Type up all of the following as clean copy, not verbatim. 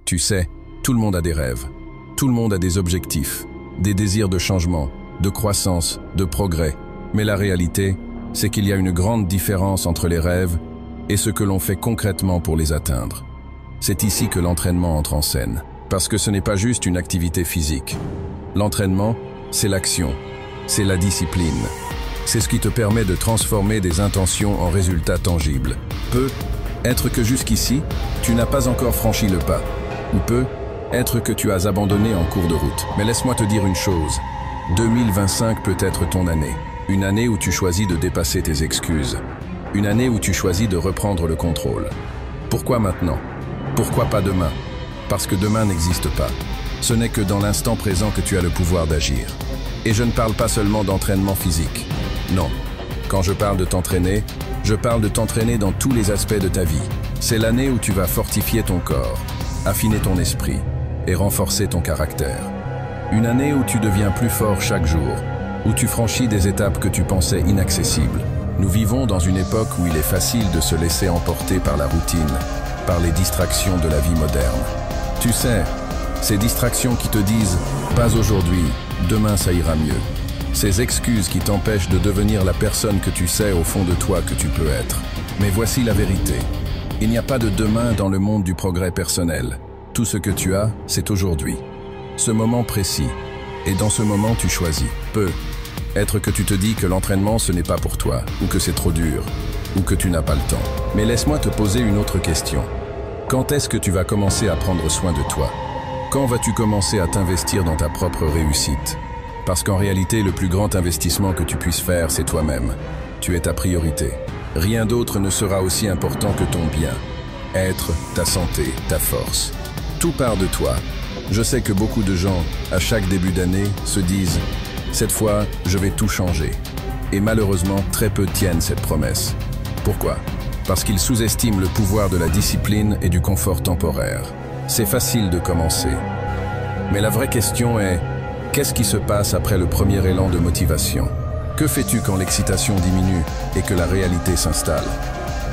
Tu sais, tout le monde a des rêves. Tout le monde a des objectifs, des désirs de changement, de croissance, de progrès. Mais la réalité, c'est qu'il y a une grande différence entre les rêves et ce que l'on fait concrètement pour les atteindre. C'est ici que l'entraînement entre en scène. Parce que ce n'est pas juste une activité physique. L'entraînement, c'est l'action, c'est la discipline. C'est ce qui te permet de transformer des intentions en résultats tangibles. Peut-être que jusqu'ici, tu n'as pas encore franchi le pas. Ou peut-être que tu as abandonné en cours de route. Mais laisse-moi te dire une chose. 2025 peut être ton année. Une année où tu choisis de dépasser tes excuses. Une année où tu choisis de reprendre le contrôle. Pourquoi maintenant? Pourquoi pas demain? Parce que demain n'existe pas. Ce n'est que dans l'instant présent que tu as le pouvoir d'agir. Et je ne parle pas seulement d'entraînement physique. Non. Quand je parle de t'entraîner, je parle de t'entraîner dans tous les aspects de ta vie. C'est l'année où tu vas fortifier ton corps, affiner ton esprit et renforcer ton caractère. Une année où tu deviens plus fort chaque jour, où tu franchis des étapes que tu pensais inaccessibles. Nous vivons dans une époque où il est facile de se laisser emporter par la routine, par les distractions de la vie moderne. Tu sais, ces distractions qui te disent « pas aujourd'hui, demain ça ira mieux ». Ces excuses qui t'empêchent de devenir la personne que tu sais au fond de toi que tu peux être. Mais voici la vérité. Il n'y a pas de demain dans le monde du progrès personnel. Tout ce que tu as, c'est aujourd'hui. Ce moment précis. Et dans ce moment, tu choisis. Peut-être que tu te dis que l'entraînement, ce n'est pas pour toi, ou que c'est trop dur, ou que tu n'as pas le temps. Mais laisse-moi te poser une autre question. Quand est-ce que tu vas commencer à prendre soin de toi? Quand vas-tu commencer à t'investir dans ta propre réussite? Parce qu'en réalité, le plus grand investissement que tu puisses faire, c'est toi-même. Tu es ta priorité. Rien d'autre ne sera aussi important que ton bien. Être, ta santé, ta force. Tout part de toi. Je sais que beaucoup de gens, à chaque début d'année, se disent « Cette fois, je vais tout changer ». Et malheureusement, très peu tiennent cette promesse. Pourquoi? Parce qu'ils sous-estiment le pouvoir de la discipline et du confort temporaire. C'est facile de commencer. Mais la vraie question est, qu'est-ce qui se passe après le premier élan de motivation? Que fais-tu quand l'excitation diminue et que la réalité s'installe?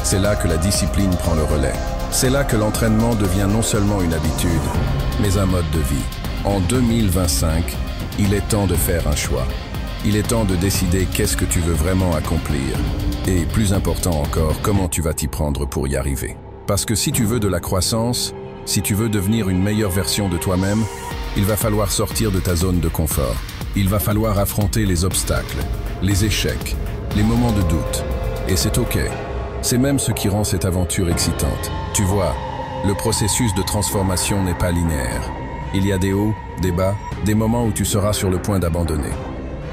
C'est là que la discipline prend le relais. C'est là que l'entraînement devient non seulement une habitude, mais un mode de vie. En 2025, il est temps de faire un choix. Il est temps de décider qu'est-ce que tu veux vraiment accomplir. Et plus important encore, comment tu vas t'y prendre pour y arriver. Parce que si tu veux de la croissance, si tu veux devenir une meilleure version de toi-même, il va falloir sortir de ta zone de confort. Il va falloir affronter les obstacles, les échecs, les moments de doute. Et c'est OK. C'est même ce qui rend cette aventure excitante. Tu vois, le processus de transformation n'est pas linéaire. Il y a des hauts, des bas, des moments où tu seras sur le point d'abandonner.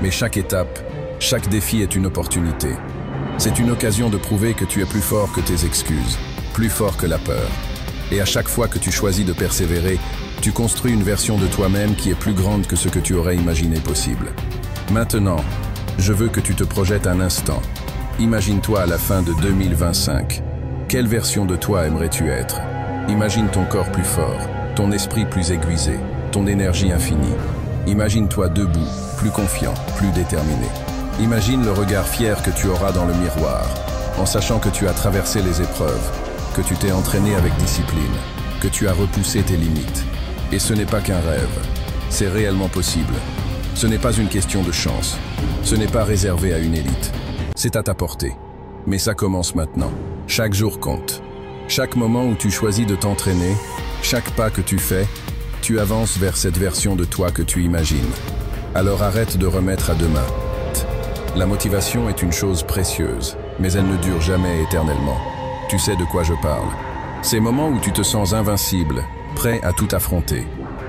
Mais chaque étape, chaque défi est une opportunité. C'est une occasion de prouver que tu es plus fort que tes excuses, plus fort que la peur. Et à chaque fois que tu choisis de persévérer, tu construis une version de toi-même qui est plus grande que ce que tu aurais imaginé possible. Maintenant, je veux que tu te projettes un instant. Imagine-toi à la fin de 2025. Quelle version de toi aimerais-tu être? Imagine ton corps plus fort, ton esprit plus aiguisé, ton énergie infinie. Imagine-toi debout, plus confiant, plus déterminé. Imagine le regard fier que tu auras dans le miroir, en sachant que tu as traversé les épreuves, que tu t'es entraîné avec discipline, que tu as repoussé tes limites. Et ce n'est pas qu'un rêve, c'est réellement possible. Ce n'est pas une question de chance, ce n'est pas réservé à une élite. C'est à ta portée. Mais ça commence maintenant. Chaque jour compte. Chaque moment où tu choisis de t'entraîner, chaque pas que tu fais, tu avances vers cette version de toi que tu imagines. Alors arrête de remettre à demain. La motivation est une chose précieuse, mais elle ne dure jamais éternellement. Tu sais de quoi je parle. Ces moments où tu te sens invincible, prêt à tout affronter,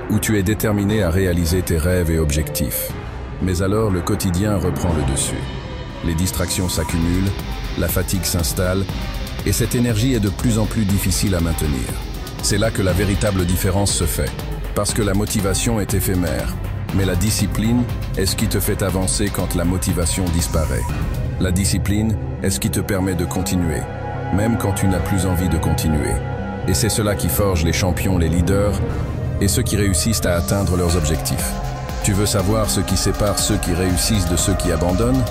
où tu es déterminé à réaliser tes rêves et objectifs. Mais alors le quotidien reprend le dessus. Les distractions s'accumulent, la fatigue s'installe, et cette énergie est de plus en plus difficile à maintenir. C'est là que la véritable différence se fait, parce que la motivation est éphémère, mais la discipline est ce qui te fait avancer quand la motivation disparaît. La discipline est ce qui te permet de continuer, même quand tu n'as plus envie de continuer. Et c'est cela qui forge les champions, les leaders, et ceux qui réussissent à atteindre leurs objectifs. Tu veux savoir ce qui sépare ceux qui réussissent de ceux qui abandonnent?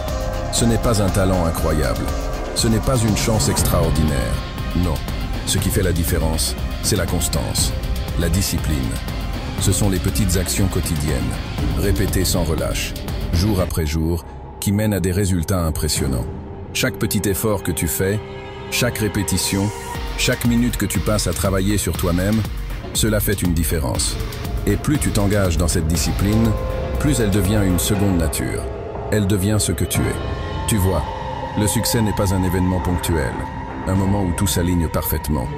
Ce n'est pas un talent incroyable. Ce n'est pas une chance extraordinaire. Non. Ce qui fait la différence, c'est la constance. La discipline. Ce sont les petites actions quotidiennes, répétées sans relâche, jour après jour, qui mènent à des résultats impressionnants. Chaque petit effort que tu fais, chaque répétition, chaque minute que tu passes à travailler sur toi-même, cela fait une différence. Et plus tu t'engages dans cette discipline, plus elle devient une seconde nature. Elle devient ce que tu es. Tu vois, le succès n'est pas un événement ponctuel, un moment où tout s'aligne parfaitement.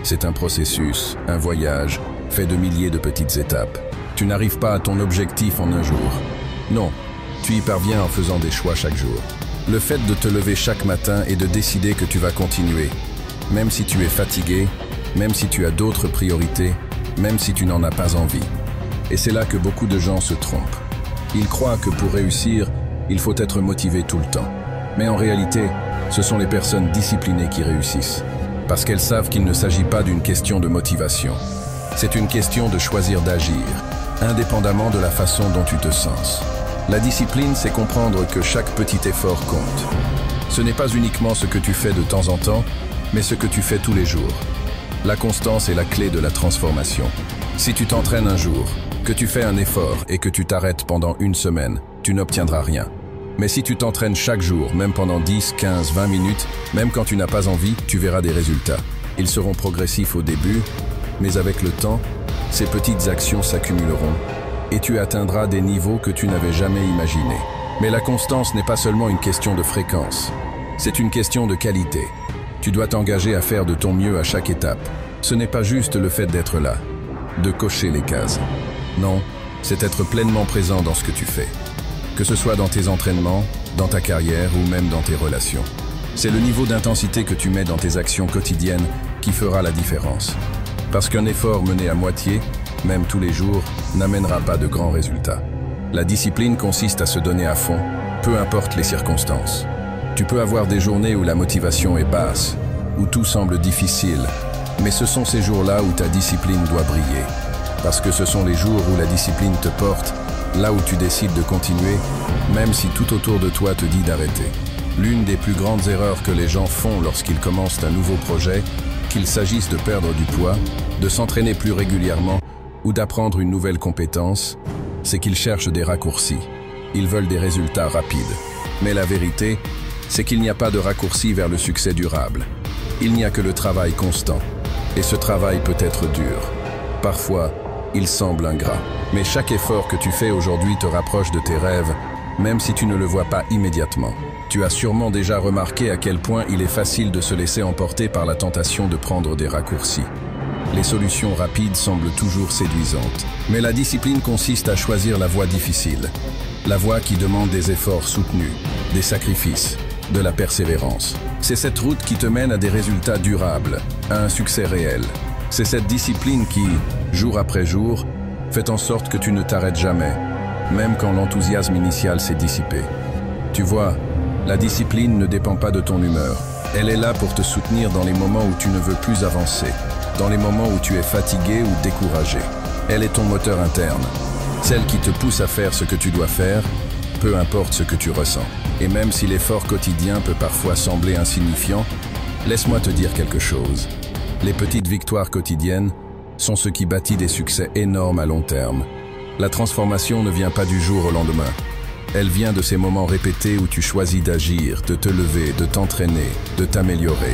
C'est un processus, un voyage, fait de milliers de petites étapes. Tu n'arrives pas à ton objectif en un jour. Non, tu y parviens en faisant des choix chaque jour. Le fait de te lever chaque matin et de décider que tu vas continuer, même si tu es fatigué, même si tu as d'autres priorités, même si tu n'en as pas envie. Et c'est là que beaucoup de gens se trompent. Ils croient que pour réussir, il faut être motivé tout le temps. Mais en réalité, ce sont les personnes disciplinées qui réussissent. Parce qu'elles savent qu'il ne s'agit pas d'une question de motivation. C'est une question de choisir d'agir, indépendamment de la façon dont tu te sens. La discipline, c'est comprendre que chaque petit effort compte. Ce n'est pas uniquement ce que tu fais de temps en temps, mais ce que tu fais tous les jours. La constance est la clé de la transformation. Si tu t'entraînes un jour, que tu fais un effort et que tu t'arrêtes pendant une semaine, tu n'obtiendras rien. Mais si tu t'entraînes chaque jour, même pendant 10, 15, 20 minutes, même quand tu n'as pas envie, tu verras des résultats. Ils seront progressifs au début, mais avec le temps, ces petites actions s'accumuleront et tu atteindras des niveaux que tu n'avais jamais imaginés. Mais la constance n'est pas seulement une question de fréquence, c'est une question de qualité. Tu dois t'engager à faire de ton mieux à chaque étape. Ce n'est pas juste le fait d'être là, de cocher les cases. Non, c'est être pleinement présent dans ce que tu fais. Que ce soit dans tes entraînements, dans ta carrière ou même dans tes relations. C'est le niveau d'intensité que tu mets dans tes actions quotidiennes qui fera la différence. Parce qu'un effort mené à moitié, même tous les jours, n'amènera pas de grands résultats. La discipline consiste à se donner à fond, peu importe les circonstances. Tu peux avoir des journées où la motivation est basse, où tout semble difficile, mais ce sont ces jours-là où ta discipline doit briller. Parce que ce sont les jours où la discipline te porte, là où tu décides de continuer, même si tout autour de toi te dit d'arrêter. L'une des plus grandes erreurs que les gens font lorsqu'ils commencent un nouveau projet, qu'il s'agisse de perdre du poids, de s'entraîner plus régulièrement ou d'apprendre une nouvelle compétence, c'est qu'ils cherchent des raccourcis. Ils veulent des résultats rapides. Mais la vérité, c'est qu'il n'y a pas de raccourci vers le succès durable. Il n'y a que le travail constant. Et ce travail peut être dur. Parfois, il semble ingrat. Mais chaque effort que tu fais aujourd'hui te rapproche de tes rêves, même si tu ne le vois pas immédiatement. Tu as sûrement déjà remarqué à quel point il est facile de se laisser emporter par la tentation de prendre des raccourcis. Les solutions rapides semblent toujours séduisantes. Mais la discipline consiste à choisir la voie difficile. La voie qui demande des efforts soutenus, des sacrifices, de la persévérance. C'est cette route qui te mène à des résultats durables, à un succès réel. C'est cette discipline qui, jour après jour, fait en sorte que tu ne t'arrêtes jamais, même quand l'enthousiasme initial s'est dissipé. Tu vois, la discipline ne dépend pas de ton humeur. Elle est là pour te soutenir dans les moments où tu ne veux plus avancer, dans les moments où tu es fatigué ou découragé. Elle est ton moteur interne, celle qui te pousse à faire ce que tu dois faire, peu importe ce que tu ressens. Et même si l'effort quotidien peut parfois sembler insignifiant, laisse-moi te dire quelque chose. Les petites victoires quotidiennes sont ce qui bâtit des succès énormes à long terme. La transformation ne vient pas du jour au lendemain. Elle vient de ces moments répétés où tu choisis d'agir, de te lever, de t'entraîner, de t'améliorer.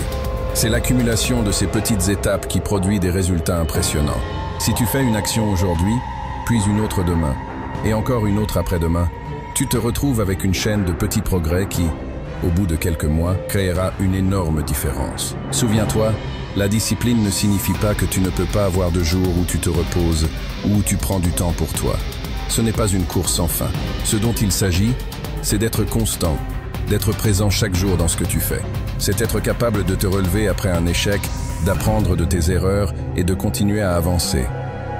C'est l'accumulation de ces petites étapes qui produit des résultats impressionnants. Si tu fais une action aujourd'hui, puis une autre demain, et encore une autre après-demain, tu te retrouves avec une chaîne de petits progrès qui, au bout de quelques mois, créera une énorme différence. Souviens-toi, la discipline ne signifie pas que tu ne peux pas avoir de jours où tu te reposes ou où tu prends du temps pour toi. Ce n'est pas une course sans fin. Ce dont il s'agit, c'est d'être constant, d'être présent chaque jour dans ce que tu fais. C'est être capable de te relever après un échec, d'apprendre de tes erreurs et de continuer à avancer.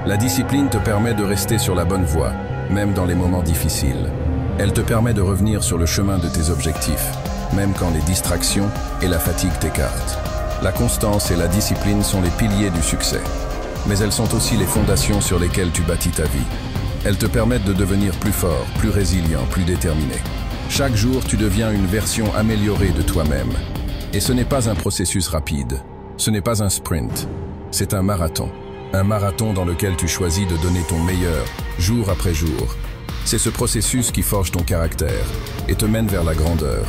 La discipline te permet de rester sur la bonne voie, même dans les moments difficiles. Elle te permet de revenir sur le chemin de tes objectifs, même quand les distractions et la fatigue t'écartent. La constance et la discipline sont les piliers du succès, mais elles sont aussi les fondations sur lesquelles tu bâtis ta vie. Elles te permettent de devenir plus fort, plus résilient, plus déterminé. Chaque jour, tu deviens une version améliorée de toi-même. Et ce n'est pas un processus rapide, ce n'est pas un sprint, c'est un marathon. Un marathon dans lequel tu choisis de donner ton meilleur, jour après jour. C'est ce processus qui forge ton caractère et te mène vers la grandeur.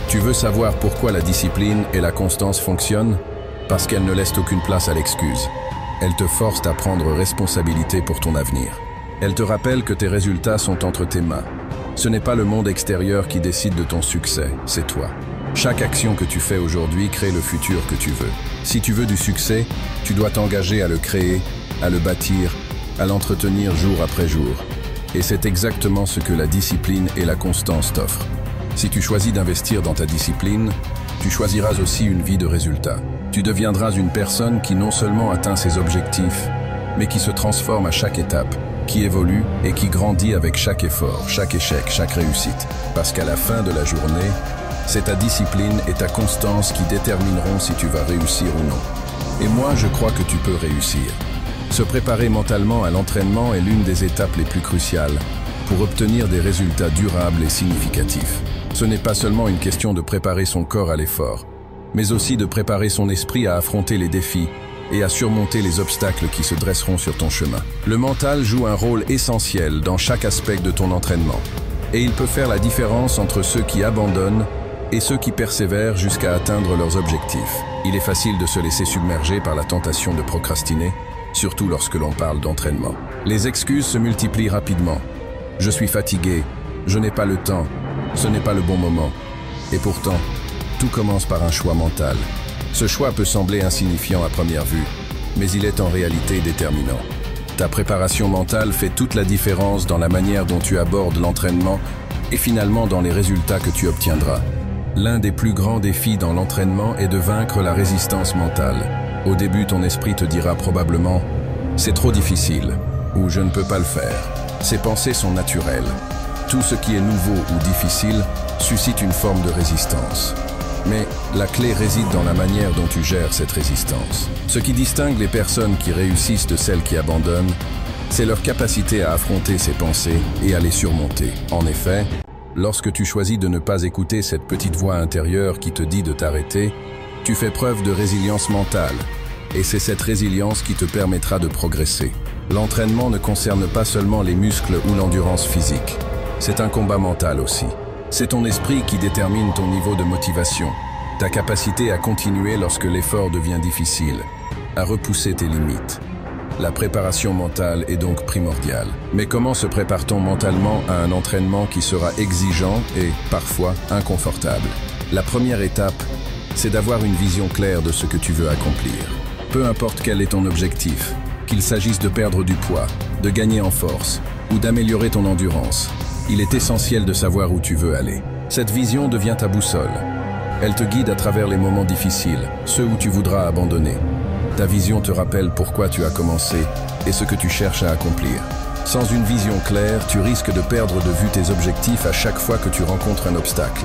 Tu veux savoir pourquoi la discipline et la constance fonctionnent? Parce qu'elles ne laissent aucune place à l'excuse. Elles te forcent à prendre responsabilité pour ton avenir. Elles te rappellent que tes résultats sont entre tes mains. Ce n'est pas le monde extérieur qui décide de ton succès, c'est toi. Chaque action que tu fais aujourd'hui crée le futur que tu veux. Si tu veux du succès, tu dois t'engager à le créer, à le bâtir, à l'entretenir jour après jour. Et c'est exactement ce que la discipline et la constance t'offrent. Si tu choisis d'investir dans ta discipline, tu choisiras aussi une vie de résultats. Tu deviendras une personne qui non seulement atteint ses objectifs, mais qui se transforme à chaque étape, qui évolue et qui grandit avec chaque effort, chaque échec, chaque réussite. Parce qu'à la fin de la journée, c'est ta discipline et ta constance qui détermineront si tu vas réussir ou non. Et moi, je crois que tu peux réussir. Se préparer mentalement à l'entraînement est l'une des étapes les plus cruciales pour obtenir des résultats durables et significatifs. Ce n'est pas seulement une question de préparer son corps à l'effort, mais aussi de préparer son esprit à affronter les défis et à surmonter les obstacles qui se dresseront sur ton chemin. Le mental joue un rôle essentiel dans chaque aspect de ton entraînement, et il peut faire la différence entre ceux qui abandonnent et ceux qui persévèrent jusqu'à atteindre leurs objectifs. Il est facile de se laisser submerger par la tentation de procrastiner, surtout lorsque l'on parle d'entraînement. Les excuses se multiplient rapidement. Je suis fatigué, je n'ai pas le temps, ce n'est pas le bon moment. Et pourtant, tout commence par un choix mental. Ce choix peut sembler insignifiant à première vue, mais il est en réalité déterminant. Ta préparation mentale fait toute la différence dans la manière dont tu abordes l'entraînement et finalement dans les résultats que tu obtiendras. L'un des plus grands défis dans l'entraînement est de vaincre la résistance mentale. Au début, ton esprit te dira probablement « c'est trop difficile » ou « je ne peux pas le faire ». Ces pensées sont naturelles. Tout ce qui est nouveau ou difficile suscite une forme de résistance. Mais la clé réside dans la manière dont tu gères cette résistance. Ce qui distingue les personnes qui réussissent de celles qui abandonnent, c'est leur capacité à affronter ces pensées et à les surmonter. En effet, lorsque tu choisis de ne pas écouter cette petite voix intérieure qui te dit de t'arrêter, tu fais preuve de résilience mentale. Et c'est cette résilience qui te permettra de progresser. L'entraînement ne concerne pas seulement les muscles ou l'endurance physique. C'est un combat mental aussi. C'est ton esprit qui détermine ton niveau de motivation, ta capacité à continuer lorsque l'effort devient difficile, à repousser tes limites. La préparation mentale est donc primordiale. Mais comment se prépare-t-on mentalement à un entraînement qui sera exigeant et, parfois, inconfortable? La première étape, c'est d'avoir une vision claire de ce que tu veux accomplir. Peu importe quel est ton objectif, qu'il s'agisse de perdre du poids, de gagner en force ou d'améliorer ton endurance, il est essentiel de savoir où tu veux aller. Cette vision devient ta boussole. Elle te guide à travers les moments difficiles, ceux où tu voudras abandonner. Ta vision te rappelle pourquoi tu as commencé et ce que tu cherches à accomplir. Sans une vision claire, tu risques de perdre de vue tes objectifs à chaque fois que tu rencontres un obstacle.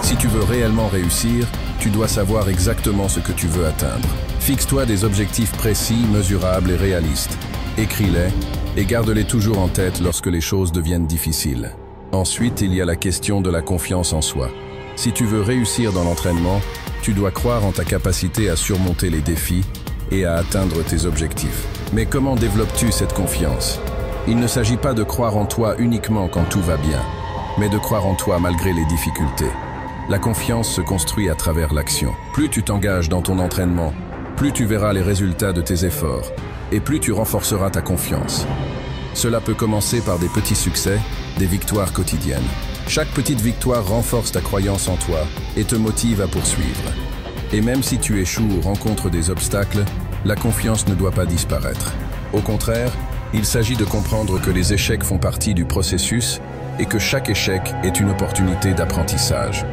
Si tu veux réellement réussir, tu dois savoir exactement ce que tu veux atteindre. Fixe-toi des objectifs précis, mesurables et réalistes. Écris-les et garde-les toujours en tête lorsque les choses deviennent difficiles. Ensuite, il y a la question de la confiance en soi. Si tu veux réussir dans l'entraînement, tu dois croire en ta capacité à surmonter les défis et à atteindre tes objectifs. Mais comment développes-tu cette confiance? Il ne s'agit pas de croire en toi uniquement quand tout va bien, mais de croire en toi malgré les difficultés. La confiance se construit à travers l'action. Plus tu t'engages dans ton entraînement, plus tu verras les résultats de tes efforts, et plus tu renforceras ta confiance. Cela peut commencer par des petits succès, des victoires quotidiennes. Chaque petite victoire renforce ta croyance en toi et te motive à poursuivre. Et même si tu échoues ou rencontres des obstacles, la confiance ne doit pas disparaître. Au contraire, il s'agit de comprendre que les échecs font partie du processus et que chaque échec est une opportunité d'apprentissage.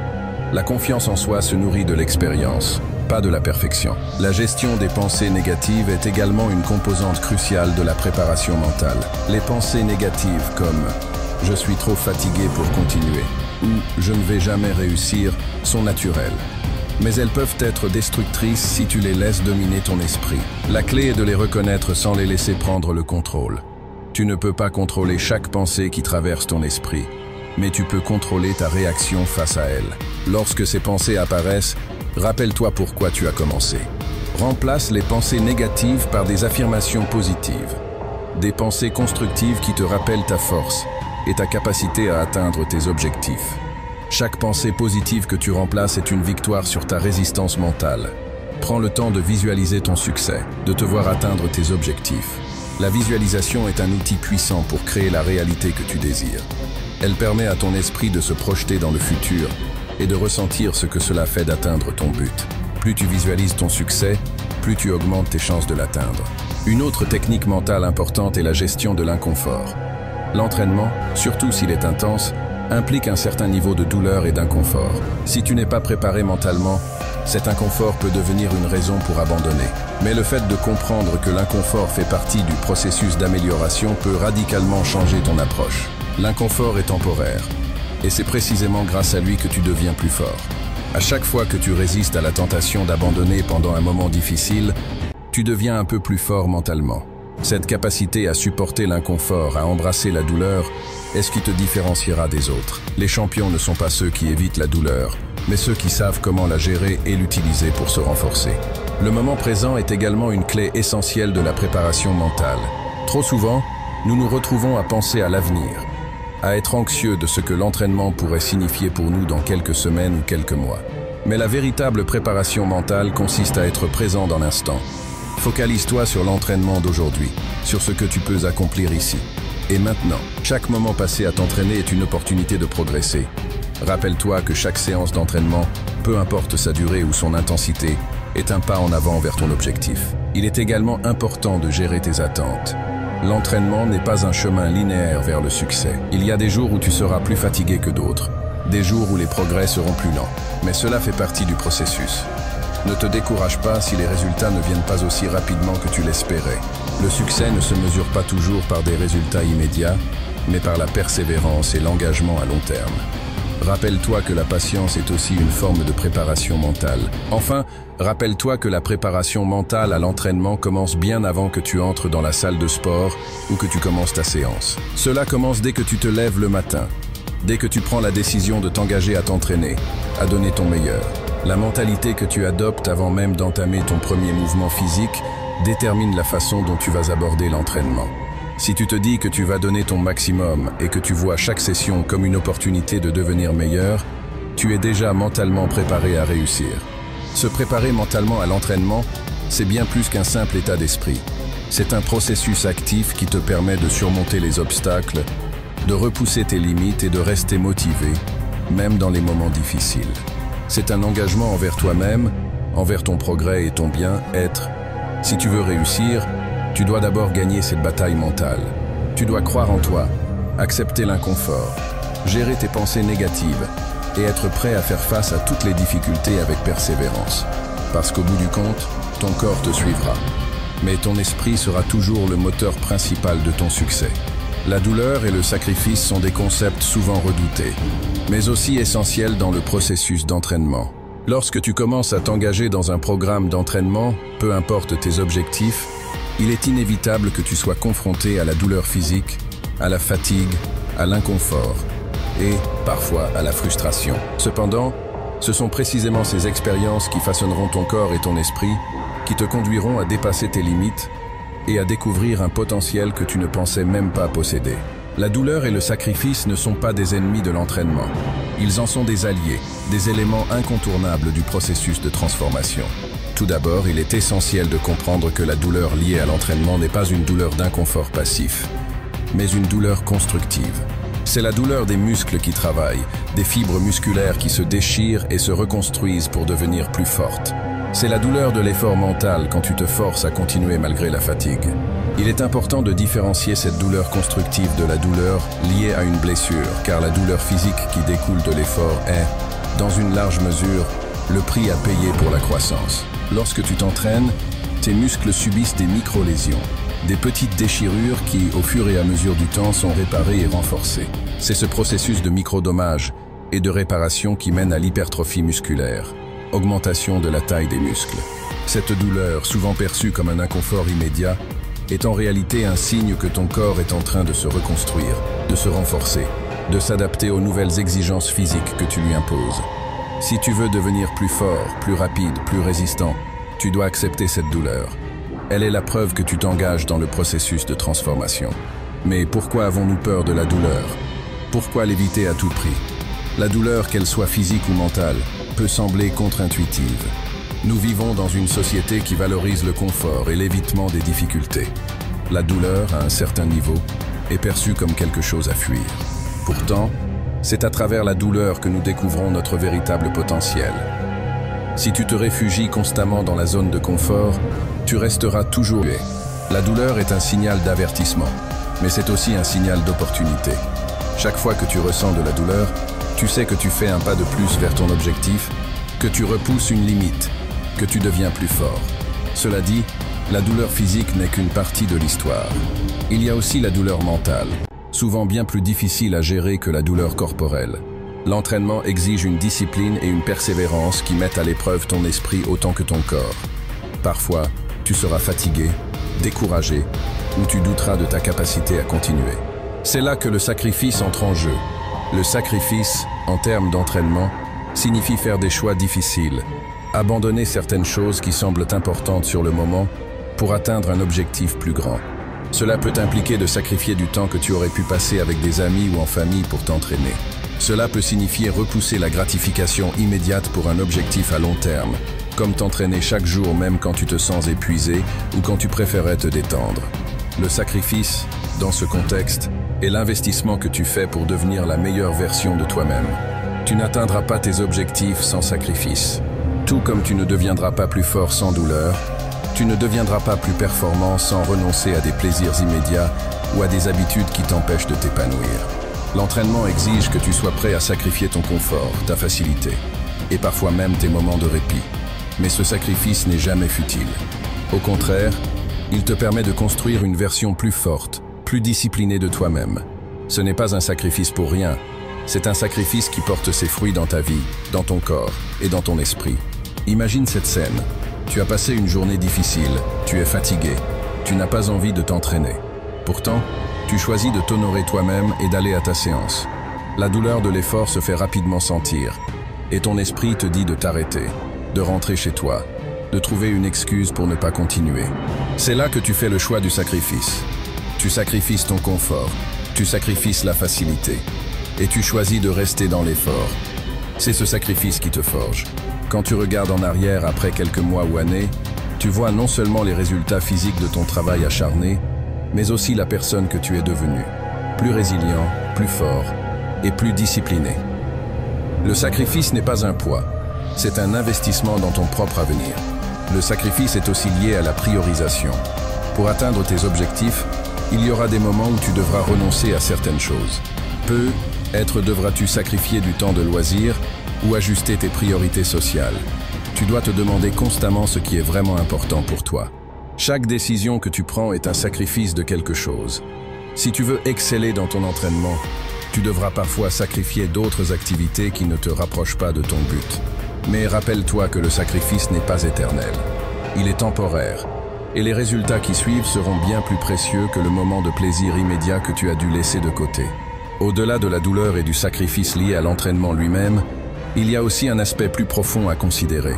La confiance en soi se nourrit de l'expérience, pas de la perfection. La gestion des pensées négatives est également une composante cruciale de la préparation mentale. Les pensées négatives comme « je suis trop fatigué pour continuer » ou « je ne vais jamais réussir » sont naturelles. Mais elles peuvent être destructrices si tu les laisses dominer ton esprit. La clé est de les reconnaître sans les laisser prendre le contrôle. Tu ne peux pas contrôler chaque pensée qui traverse ton esprit, mais tu peux contrôler ta réaction face à elles. Lorsque ces pensées apparaissent, rappelle-toi pourquoi tu as commencé. Remplace les pensées négatives par des affirmations positives. Des pensées constructives qui te rappellent ta force et ta capacité à atteindre tes objectifs. Chaque pensée positive que tu remplaces est une victoire sur ta résistance mentale. Prends le temps de visualiser ton succès, de te voir atteindre tes objectifs. La visualisation est un outil puissant pour créer la réalité que tu désires. Elle permet à ton esprit de se projeter dans le futur et de ressentir ce que cela fait d'atteindre ton but. Plus tu visualises ton succès, plus tu augmentes tes chances de l'atteindre. Une autre technique mentale importante est la gestion de l'inconfort. L'entraînement, surtout s'il est intense, implique un certain niveau de douleur et d'inconfort. Si tu n'es pas préparé mentalement, cet inconfort peut devenir une raison pour abandonner. Mais le fait de comprendre que l'inconfort fait partie du processus d'amélioration peut radicalement changer ton approche. L'inconfort est temporaire, et c'est précisément grâce à lui que tu deviens plus fort. À chaque fois que tu résistes à la tentation d'abandonner pendant un moment difficile, tu deviens un peu plus fort mentalement. Cette capacité à supporter l'inconfort, à embrasser la douleur, est ce qui te différenciera des autres. Les champions ne sont pas ceux qui évitent la douleur, mais ceux qui savent comment la gérer et l'utiliser pour se renforcer. Le moment présent est également une clé essentielle de la préparation mentale. Trop souvent, nous nous retrouvons à penser à l'avenir, à être anxieux de ce que l'entraînement pourrait signifier pour nous dans quelques semaines ou quelques mois. Mais la véritable préparation mentale consiste à être présent dans l'instant. Focalise-toi sur l'entraînement d'aujourd'hui, sur ce que tu peux accomplir ici. Et maintenant, chaque moment passé à t'entraîner est une opportunité de progresser. Rappelle-toi que chaque séance d'entraînement, peu importe sa durée ou son intensité, est un pas en avant vers ton objectif. Il est également important de gérer tes attentes. L'entraînement n'est pas un chemin linéaire vers le succès. Il y a des jours où tu seras plus fatigué que d'autres, des jours où les progrès seront plus lents, mais cela fait partie du processus. Ne te décourage pas si les résultats ne viennent pas aussi rapidement que tu l'espérais. Le succès ne se mesure pas toujours par des résultats immédiats, mais par la persévérance et l'engagement à long terme. Rappelle-toi que la patience est aussi une forme de préparation mentale. Enfin, rappelle-toi que la préparation mentale à l'entraînement commence bien avant que tu entres dans la salle de sport ou que tu commences ta séance. Cela commence dès que tu te lèves le matin, dès que tu prends la décision de t'engager à t'entraîner, à donner ton meilleur. La mentalité que tu adoptes avant même d'entamer ton premier mouvement physique détermine la façon dont tu vas aborder l'entraînement. Si tu te dis que tu vas donner ton maximum et que tu vois chaque session comme une opportunité de devenir meilleur, tu es déjà mentalement préparé à réussir. Se préparer mentalement à l'entraînement, c'est bien plus qu'un simple état d'esprit. C'est un processus actif qui te permet de surmonter les obstacles, de repousser tes limites et de rester motivé, même dans les moments difficiles. C'est un engagement envers toi-même, envers ton progrès et ton bien-être. Si tu veux réussir, tu dois d'abord gagner cette bataille mentale. Tu dois croire en toi, accepter l'inconfort, gérer tes pensées négatives et être prêt à faire face à toutes les difficultés avec persévérance. Parce qu'au bout du compte, ton corps te suivra. Mais ton esprit sera toujours le moteur principal de ton succès. La douleur et le sacrifice sont des concepts souvent redoutés, mais aussi essentiels dans le processus d'entraînement. Lorsque tu commences à t'engager dans un programme d'entraînement, peu importe tes objectifs, il est inévitable que tu sois confronté à la douleur physique, à la fatigue, à l'inconfort et, parfois, à la frustration. Cependant, ce sont précisément ces expériences qui façonneront ton corps et ton esprit, qui te conduiront à dépasser tes limites et à découvrir un potentiel que tu ne pensais même pas posséder. La douleur et le sacrifice ne sont pas des ennemis de l'entraînement. Ils en sont des alliés, des éléments incontournables du processus de transformation. Tout d'abord, il est essentiel de comprendre que la douleur liée à l'entraînement n'est pas une douleur d'inconfort passif, mais une douleur constructive. C'est la douleur des muscles qui travaillent, des fibres musculaires qui se déchirent et se reconstruisent pour devenir plus fortes. C'est la douleur de l'effort mental quand tu te forces à continuer malgré la fatigue. Il est important de différencier cette douleur constructive de la douleur liée à une blessure, car la douleur physique qui découle de l'effort est, dans une large mesure, le prix à payer pour la croissance. Lorsque tu t'entraînes, tes muscles subissent des micro-lésions, des petites déchirures qui, au fur et à mesure du temps, sont réparées et renforcées. C'est ce processus de micro-dommages et de réparation qui mène à l'hypertrophie musculaire, augmentation de la taille des muscles. Cette douleur, souvent perçue comme un inconfort immédiat, est en réalité un signe que ton corps est en train de se reconstruire, de se renforcer, de s'adapter aux nouvelles exigences physiques que tu lui imposes. Si tu veux devenir plus fort, plus rapide, plus résistant, Tu dois accepter cette douleur. Elle est la preuve que tu t'engages dans le processus de transformation. Mais pourquoi avons-nous peur de la douleur? Pourquoi l'éviter à tout prix? La douleur, qu'elle soit physique ou mentale, peut sembler contre-intuitive. Nous vivons dans une société qui valorise le confort et l'évitement des difficultés. La douleur, à un certain niveau, est perçue comme quelque chose à fuir. Pourtant, c'est à travers la douleur que nous découvrons notre véritable potentiel. Si tu te réfugies constamment dans la zone de confort, tu resteras toujours tué. La douleur est un signal d'avertissement, mais c'est aussi un signal d'opportunité. Chaque fois que tu ressens de la douleur, tu sais que tu fais un pas de plus vers ton objectif, que tu repousses une limite, que tu deviens plus fort. Cela dit, la douleur physique n'est qu'une partie de l'histoire. Il y a aussi la douleur mentale, souvent bien plus difficile à gérer que la douleur corporelle. L'entraînement exige une discipline et une persévérance qui mettent à l'épreuve ton esprit autant que ton corps. Parfois, tu seras fatigué, découragé, ou tu douteras de ta capacité à continuer. C'est là que le sacrifice entre en jeu. Le sacrifice, en termes d'entraînement, signifie faire des choix difficiles, abandonner certaines choses qui semblent importantes sur le moment pour atteindre un objectif plus grand. Cela peut impliquer de sacrifier du temps que tu aurais pu passer avec des amis ou en famille pour t'entraîner. Cela peut signifier repousser la gratification immédiate pour un objectif à long terme, comme t'entraîner chaque jour même quand tu te sens épuisé ou quand tu préférais te détendre. Le sacrifice, dans ce contexte, est l'investissement que tu fais pour devenir la meilleure version de toi-même. Tu n'atteindras pas tes objectifs sans sacrifice. Tout comme tu ne deviendras pas plus fort sans douleur, tu ne deviendras pas plus performant sans renoncer à des plaisirs immédiats ou à des habitudes qui t'empêchent de t'épanouir. L'entraînement exige que tu sois prêt à sacrifier ton confort, ta facilité, et parfois même tes moments de répit. Mais ce sacrifice n'est jamais futile. Au contraire, il te permet de construire une version plus forte, plus disciplinée de toi-même. Ce n'est pas un sacrifice pour rien, c'est un sacrifice qui porte ses fruits dans ta vie, dans ton corps et dans ton esprit. Imagine cette scène. Tu as passé une journée difficile, tu es fatigué, tu n'as pas envie de t'entraîner. Pourtant, tu choisis de t'honorer toi-même et d'aller à ta séance. La douleur de l'effort se fait rapidement sentir, et ton esprit te dit de t'arrêter, de rentrer chez toi, de trouver une excuse pour ne pas continuer. C'est là que tu fais le choix du sacrifice. Tu sacrifies ton confort, tu sacrifies la facilité, et tu choisis de rester dans l'effort. C'est ce sacrifice qui te forge. Quand tu regardes en arrière après quelques mois ou années, tu vois non seulement les résultats physiques de ton travail acharné, mais aussi la personne que tu es devenue, plus résilient, plus fort et plus discipliné. Le sacrifice n'est pas un poids, c'est un investissement dans ton propre avenir. Le sacrifice est aussi lié à la priorisation. Pour atteindre tes objectifs, il y aura des moments où tu devras renoncer à certaines choses. Peut-être devras-tu sacrifier du temps de loisir ou ajuster tes priorités sociales. Tu dois te demander constamment ce qui est vraiment important pour toi. Chaque décision que tu prends est un sacrifice de quelque chose. Si tu veux exceller dans ton entraînement, tu devras parfois sacrifier d'autres activités qui ne te rapprochent pas de ton but. Mais rappelle-toi que le sacrifice n'est pas éternel. Il est temporaire, et les résultats qui suivent seront bien plus précieux que le moment de plaisir immédiat que tu as dû laisser de côté. Au-delà de la douleur et du sacrifice lié à l'entraînement lui-même, il y a aussi un aspect plus profond à considérer.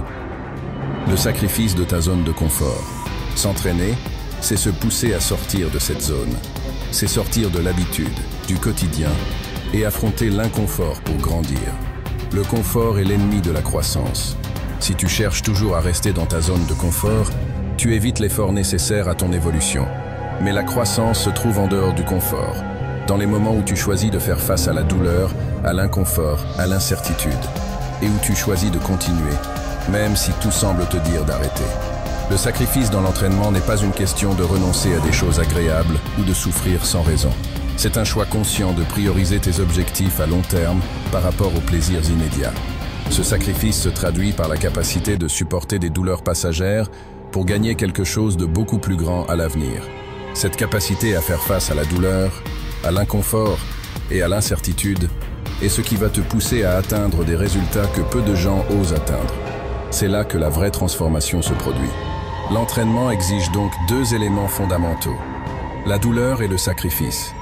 Le sacrifice de ta zone de confort. S'entraîner, c'est se pousser à sortir de cette zone. C'est sortir de l'habitude, du quotidien, et affronter l'inconfort pour grandir. Le confort est l'ennemi de la croissance. Si tu cherches toujours à rester dans ta zone de confort, tu évites l'effort nécessaire à ton évolution. Mais la croissance se trouve en dehors du confort, dans les moments où tu choisis de faire face à la douleur, à l'inconfort, à l'incertitude, et où tu choisis de continuer, même si tout semble te dire d'arrêter. Le sacrifice dans l'entraînement n'est pas une question de renoncer à des choses agréables ou de souffrir sans raison. C'est un choix conscient de prioriser tes objectifs à long terme par rapport aux plaisirs immédiats. Ce sacrifice se traduit par la capacité de supporter des douleurs passagères pour gagner quelque chose de beaucoup plus grand à l'avenir. Cette capacité à faire face à la douleur, à l'inconfort et à l'incertitude est ce qui va te pousser à atteindre des résultats que peu de gens osent atteindre. C'est là que la vraie transformation se produit. L'entraînement exige donc deux éléments fondamentaux, la douleur et le sacrifice.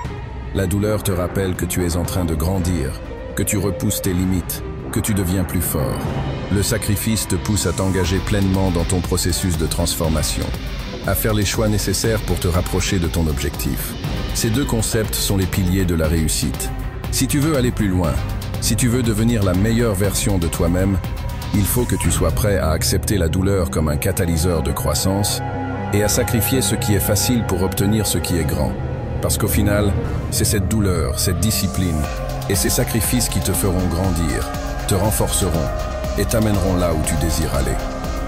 La douleur te rappelle que tu es en train de grandir, que tu repousses tes limites, que tu deviens plus fort. Le sacrifice te pousse à t'engager pleinement dans ton processus de transformation, à faire les choix nécessaires pour te rapprocher de ton objectif. Ces deux concepts sont les piliers de la réussite. Si tu veux aller plus loin, si tu veux devenir la meilleure version de toi-même, il faut que tu sois prêt à accepter la douleur comme un catalyseur de croissance et à sacrifier ce qui est facile pour obtenir ce qui est grand. Parce qu'au final, c'est cette douleur, cette discipline et ces sacrifices qui te feront grandir, te renforceront et t'amèneront là où tu désires aller.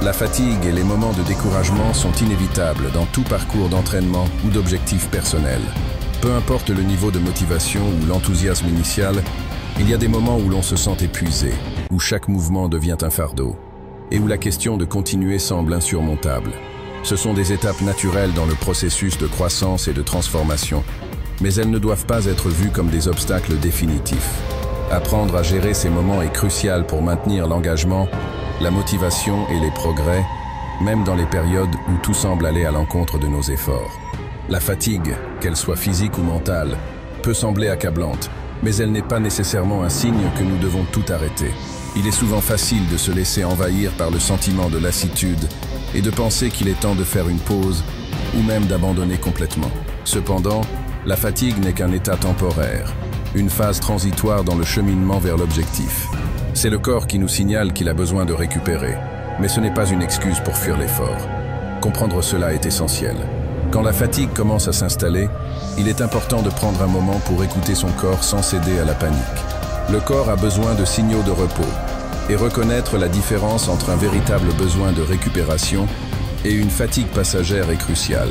La fatigue et les moments de découragement sont inévitables dans tout parcours d'entraînement ou d'objectif personnel. Peu importe le niveau de motivation ou l'enthousiasme initial, il y a des moments où l'on se sent épuisé, où chaque mouvement devient un fardeau, et où la question de continuer semble insurmontable. Ce sont des étapes naturelles dans le processus de croissance et de transformation, mais elles ne doivent pas être vues comme des obstacles définitifs. Apprendre à gérer ces moments est crucial pour maintenir l'engagement, la motivation et les progrès, même dans les périodes où tout semble aller à l'encontre de nos efforts. La fatigue, qu'elle soit physique ou mentale, peut sembler accablante, mais elle n'est pas nécessairement un signe que nous devons tout arrêter. Il est souvent facile de se laisser envahir par le sentiment de lassitude et de penser qu'il est temps de faire une pause ou même d'abandonner complètement. Cependant, la fatigue n'est qu'un état temporaire, une phase transitoire dans le cheminement vers l'objectif. C'est le corps qui nous signale qu'il a besoin de récupérer, mais ce n'est pas une excuse pour fuir l'effort. Comprendre cela est essentiel. Quand la fatigue commence à s'installer, il est important de prendre un moment pour écouter son corps sans céder à la panique. Le corps a besoin de signaux de repos, et reconnaître la différence entre un véritable besoin de récupération et une fatigue passagère est crucial.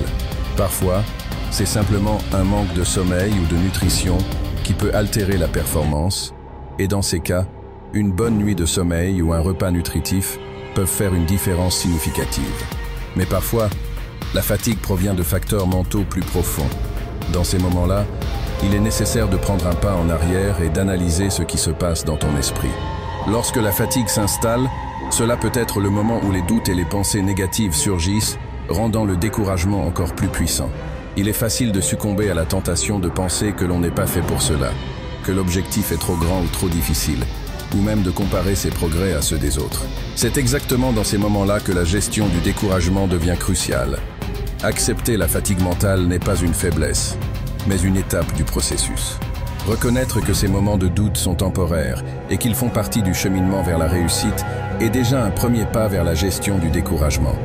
Parfois, c'est simplement un manque de sommeil ou de nutrition qui peut altérer la performance, et dans ces cas, une bonne nuit de sommeil ou un repas nutritif peuvent faire une différence significative. Mais parfois, la fatigue provient de facteurs mentaux plus profonds. Dans ces moments-là, il est nécessaire de prendre un pas en arrière et d'analyser ce qui se passe dans ton esprit. Lorsque la fatigue s'installe, cela peut être le moment où les doutes et les pensées négatives surgissent, rendant le découragement encore plus puissant. Il est facile de succomber à la tentation de penser que l'on n'est pas fait pour cela, que l'objectif est trop grand ou trop difficile, ou même de comparer ses progrès à ceux des autres. C'est exactement dans ces moments-là que la gestion du découragement devient cruciale. Accepter la fatigue mentale n'est pas une faiblesse, mais une étape du processus. Reconnaître que ces moments de doute sont temporaires et qu'ils font partie du cheminement vers la réussite est déjà un premier pas vers la gestion du découragement.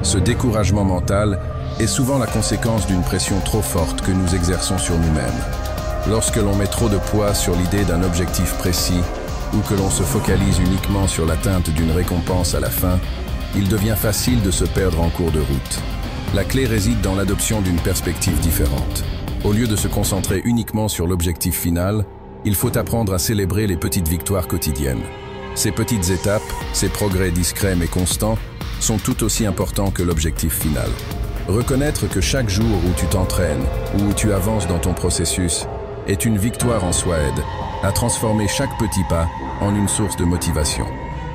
Ce découragement mental est souvent la conséquence d'une pression trop forte que nous exerçons sur nous-mêmes. Lorsque l'on met trop de poids sur l'idée d'un objectif précis ou que l'on se focalise uniquement sur l'atteinte d'une récompense à la fin, il devient facile de se perdre en cours de route. La clé réside dans l'adoption d'une perspective différente. Au lieu de se concentrer uniquement sur l'objectif final, il faut apprendre à célébrer les petites victoires quotidiennes. Ces petites étapes, ces progrès discrets mais constants, sont tout aussi importants que l'objectif final. Reconnaître que chaque jour où tu t'entraînes ou où tu avances dans ton processus est une victoire en soi aide à transformer chaque petit pas en une source de motivation.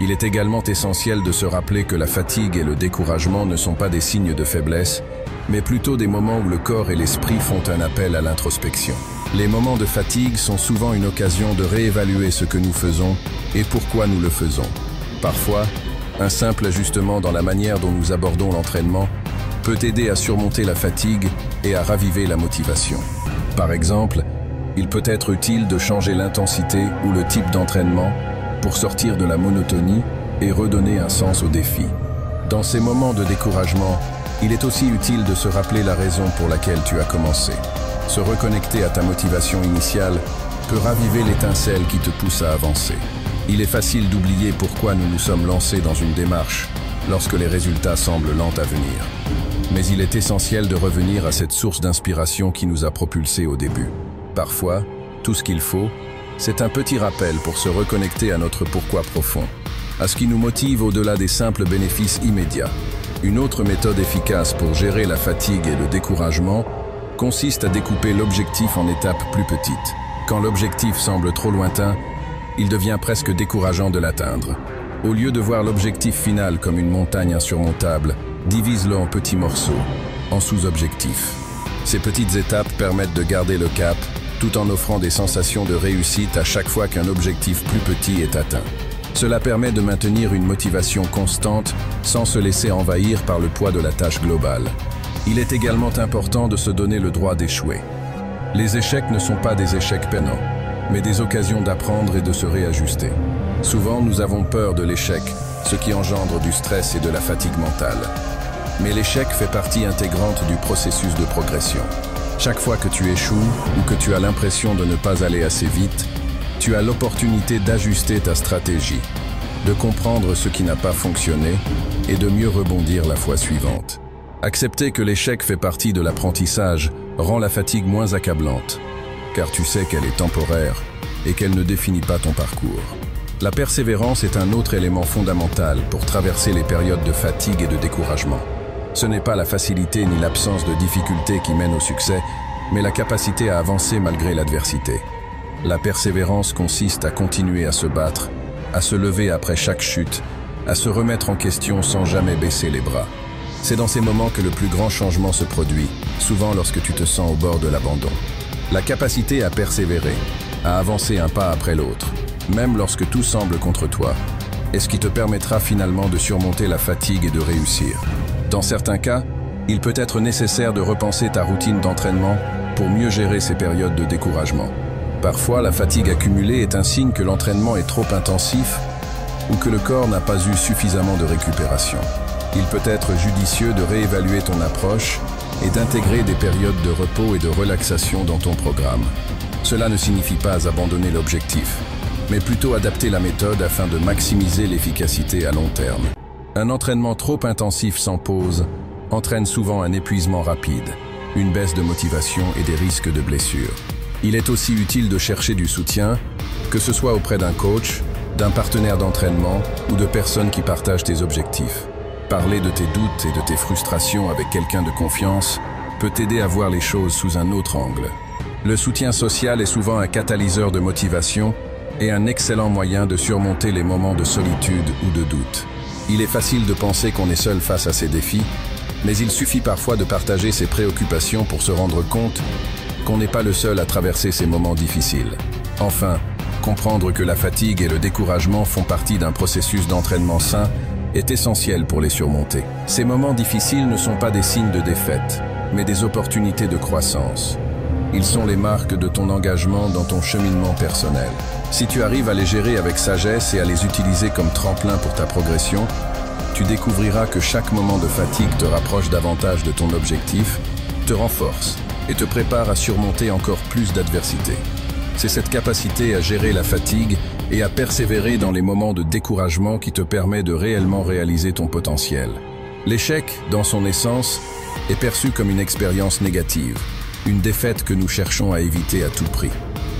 Il est également essentiel de se rappeler que la fatigue et le découragement ne sont pas des signes de faiblesse, mais plutôt des moments où le corps et l'esprit font un appel à l'introspection. Les moments de fatigue sont souvent une occasion de réévaluer ce que nous faisons et pourquoi nous le faisons. Parfois, un simple ajustement dans la manière dont nous abordons l'entraînement peut aider à surmonter la fatigue et à raviver la motivation. Par exemple, il peut être utile de changer l'intensité ou le type d'entraînement pour sortir de la monotonie et redonner un sens au défi. Dans ces moments de découragement, il est aussi utile de se rappeler la raison pour laquelle tu as commencé. Se reconnecter à ta motivation initiale peut raviver l'étincelle qui te pousse à avancer. Il est facile d'oublier pourquoi nous nous sommes lancés dans une démarche lorsque les résultats semblent lents à venir. Mais il est essentiel de revenir à cette source d'inspiration qui nous a propulsés au début. Parfois, tout ce qu'il faut, c'est un petit rappel pour se reconnecter à notre pourquoi profond, à ce qui nous motive au-delà des simples bénéfices immédiats. Une autre méthode efficace pour gérer la fatigue et le découragement consiste à découper l'objectif en étapes plus petites. Quand l'objectif semble trop lointain, il devient presque décourageant de l'atteindre. Au lieu de voir l'objectif final comme une montagne insurmontable, divise-le en petits morceaux, en sous-objectifs. Ces petites étapes permettent de garder le cap, tout en offrant des sensations de réussite à chaque fois qu'un objectif plus petit est atteint. Cela permet de maintenir une motivation constante sans se laisser envahir par le poids de la tâche globale. Il est également important de se donner le droit d'échouer. Les échecs ne sont pas des échecs peinants, mais des occasions d'apprendre et de se réajuster. Souvent, nous avons peur de l'échec, ce qui engendre du stress et de la fatigue mentale. Mais l'échec fait partie intégrante du processus de progression. Chaque fois que tu échoues ou que tu as l'impression de ne pas aller assez vite, tu as l'opportunité d'ajuster ta stratégie, de comprendre ce qui n'a pas fonctionné et de mieux rebondir la fois suivante. Accepter que l'échec fait partie de l'apprentissage rend la fatigue moins accablante, car tu sais qu'elle est temporaire et qu'elle ne définit pas ton parcours. La persévérance est un autre élément fondamental pour traverser les périodes de fatigue et de découragement. Ce n'est pas la facilité ni l'absence de difficultés qui mènent au succès, mais la capacité à avancer malgré l'adversité. La persévérance consiste à continuer à se battre, à se lever après chaque chute, à se remettre en question sans jamais baisser les bras. C'est dans ces moments que le plus grand changement se produit, souvent lorsque tu te sens au bord de l'abandon. La capacité à persévérer, à avancer un pas après l'autre, même lorsque tout semble contre toi, est ce qui te permettra finalement de surmonter la fatigue et de réussir. Dans certains cas, il peut être nécessaire de repenser ta routine d'entraînement pour mieux gérer ces périodes de découragement. Parfois, la fatigue accumulée est un signe que l'entraînement est trop intensif ou que le corps n'a pas eu suffisamment de récupération. Il peut être judicieux de réévaluer ton approche et d'intégrer des périodes de repos et de relaxation dans ton programme. Cela ne signifie pas abandonner l'objectif, mais plutôt adapter la méthode afin de maximiser l'efficacité à long terme. Un entraînement trop intensif sans pause entraîne souvent un épuisement rapide, une baisse de motivation et des risques de blessures. Il est aussi utile de chercher du soutien, que ce soit auprès d'un coach, d'un partenaire d'entraînement ou de personnes qui partagent tes objectifs. Parler de tes doutes et de tes frustrations avec quelqu'un de confiance peut t'aider à voir les choses sous un autre angle. Le soutien social est souvent un catalyseur de motivation et un excellent moyen de surmonter les moments de solitude ou de doute. Il est facile de penser qu'on est seul face à ces défis, mais il suffit parfois de partager ses préoccupations pour se rendre compte qu'on n'est pas le seul à traverser ces moments difficiles. Enfin, comprendre que la fatigue et le découragement font partie d'un processus d'entraînement sain est essentiel pour les surmonter. Ces moments difficiles ne sont pas des signes de défaite, mais des opportunités de croissance. Ils sont les marques de ton engagement dans ton cheminement personnel. Si tu arrives à les gérer avec sagesse et à les utiliser comme tremplin pour ta progression, tu découvriras que chaque moment de fatigue te rapproche davantage de ton objectif, te renforce et te prépare à surmonter encore plus d'adversités. C'est cette capacité à gérer la fatigue et à persévérer dans les moments de découragement qui te permet de réellement réaliser ton potentiel. L'échec, dans son essence, est perçu comme une expérience négative, une défaite que nous cherchons à éviter à tout prix.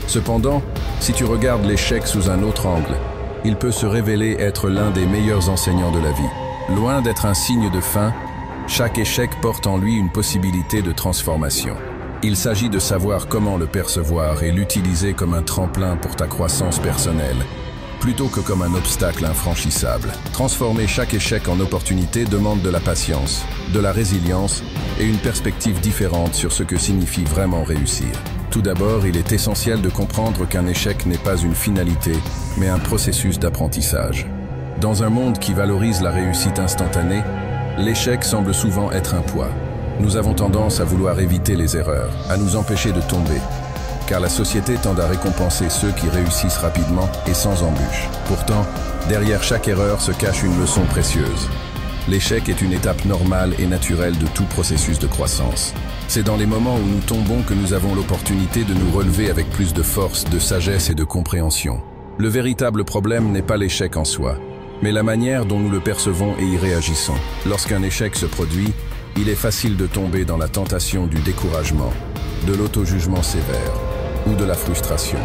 Cependant, si tu regardes l'échec sous un autre angle, il peut se révéler être l'un des meilleurs enseignants de la vie. Loin d'être un signe de fin, chaque échec porte en lui une possibilité de transformation. Il s'agit de savoir comment le percevoir et l'utiliser comme un tremplin pour ta croissance personnelle, plutôt que comme un obstacle infranchissable. Transformer chaque échec en opportunité demande de la patience, de la résilience et une perspective différente sur ce que signifie vraiment réussir. Tout d'abord, il est essentiel de comprendre qu'un échec n'est pas une finalité, mais un processus d'apprentissage. Dans un monde qui valorise la réussite instantanée, l'échec semble souvent être un poids. Nous avons tendance à vouloir éviter les erreurs, à nous empêcher de tomber, car la société tend à récompenser ceux qui réussissent rapidement et sans embûches. Pourtant, derrière chaque erreur se cache une leçon précieuse. L'échec est une étape normale et naturelle de tout processus de croissance. C'est dans les moments où nous tombons que nous avons l'opportunité de nous relever avec plus de force, de sagesse et de compréhension. Le véritable problème n'est pas l'échec en soi, mais la manière dont nous le percevons et y réagissons. Lorsqu'un échec se produit, il est facile de tomber dans la tentation du découragement, de l'auto-jugement sévère ou de la frustration.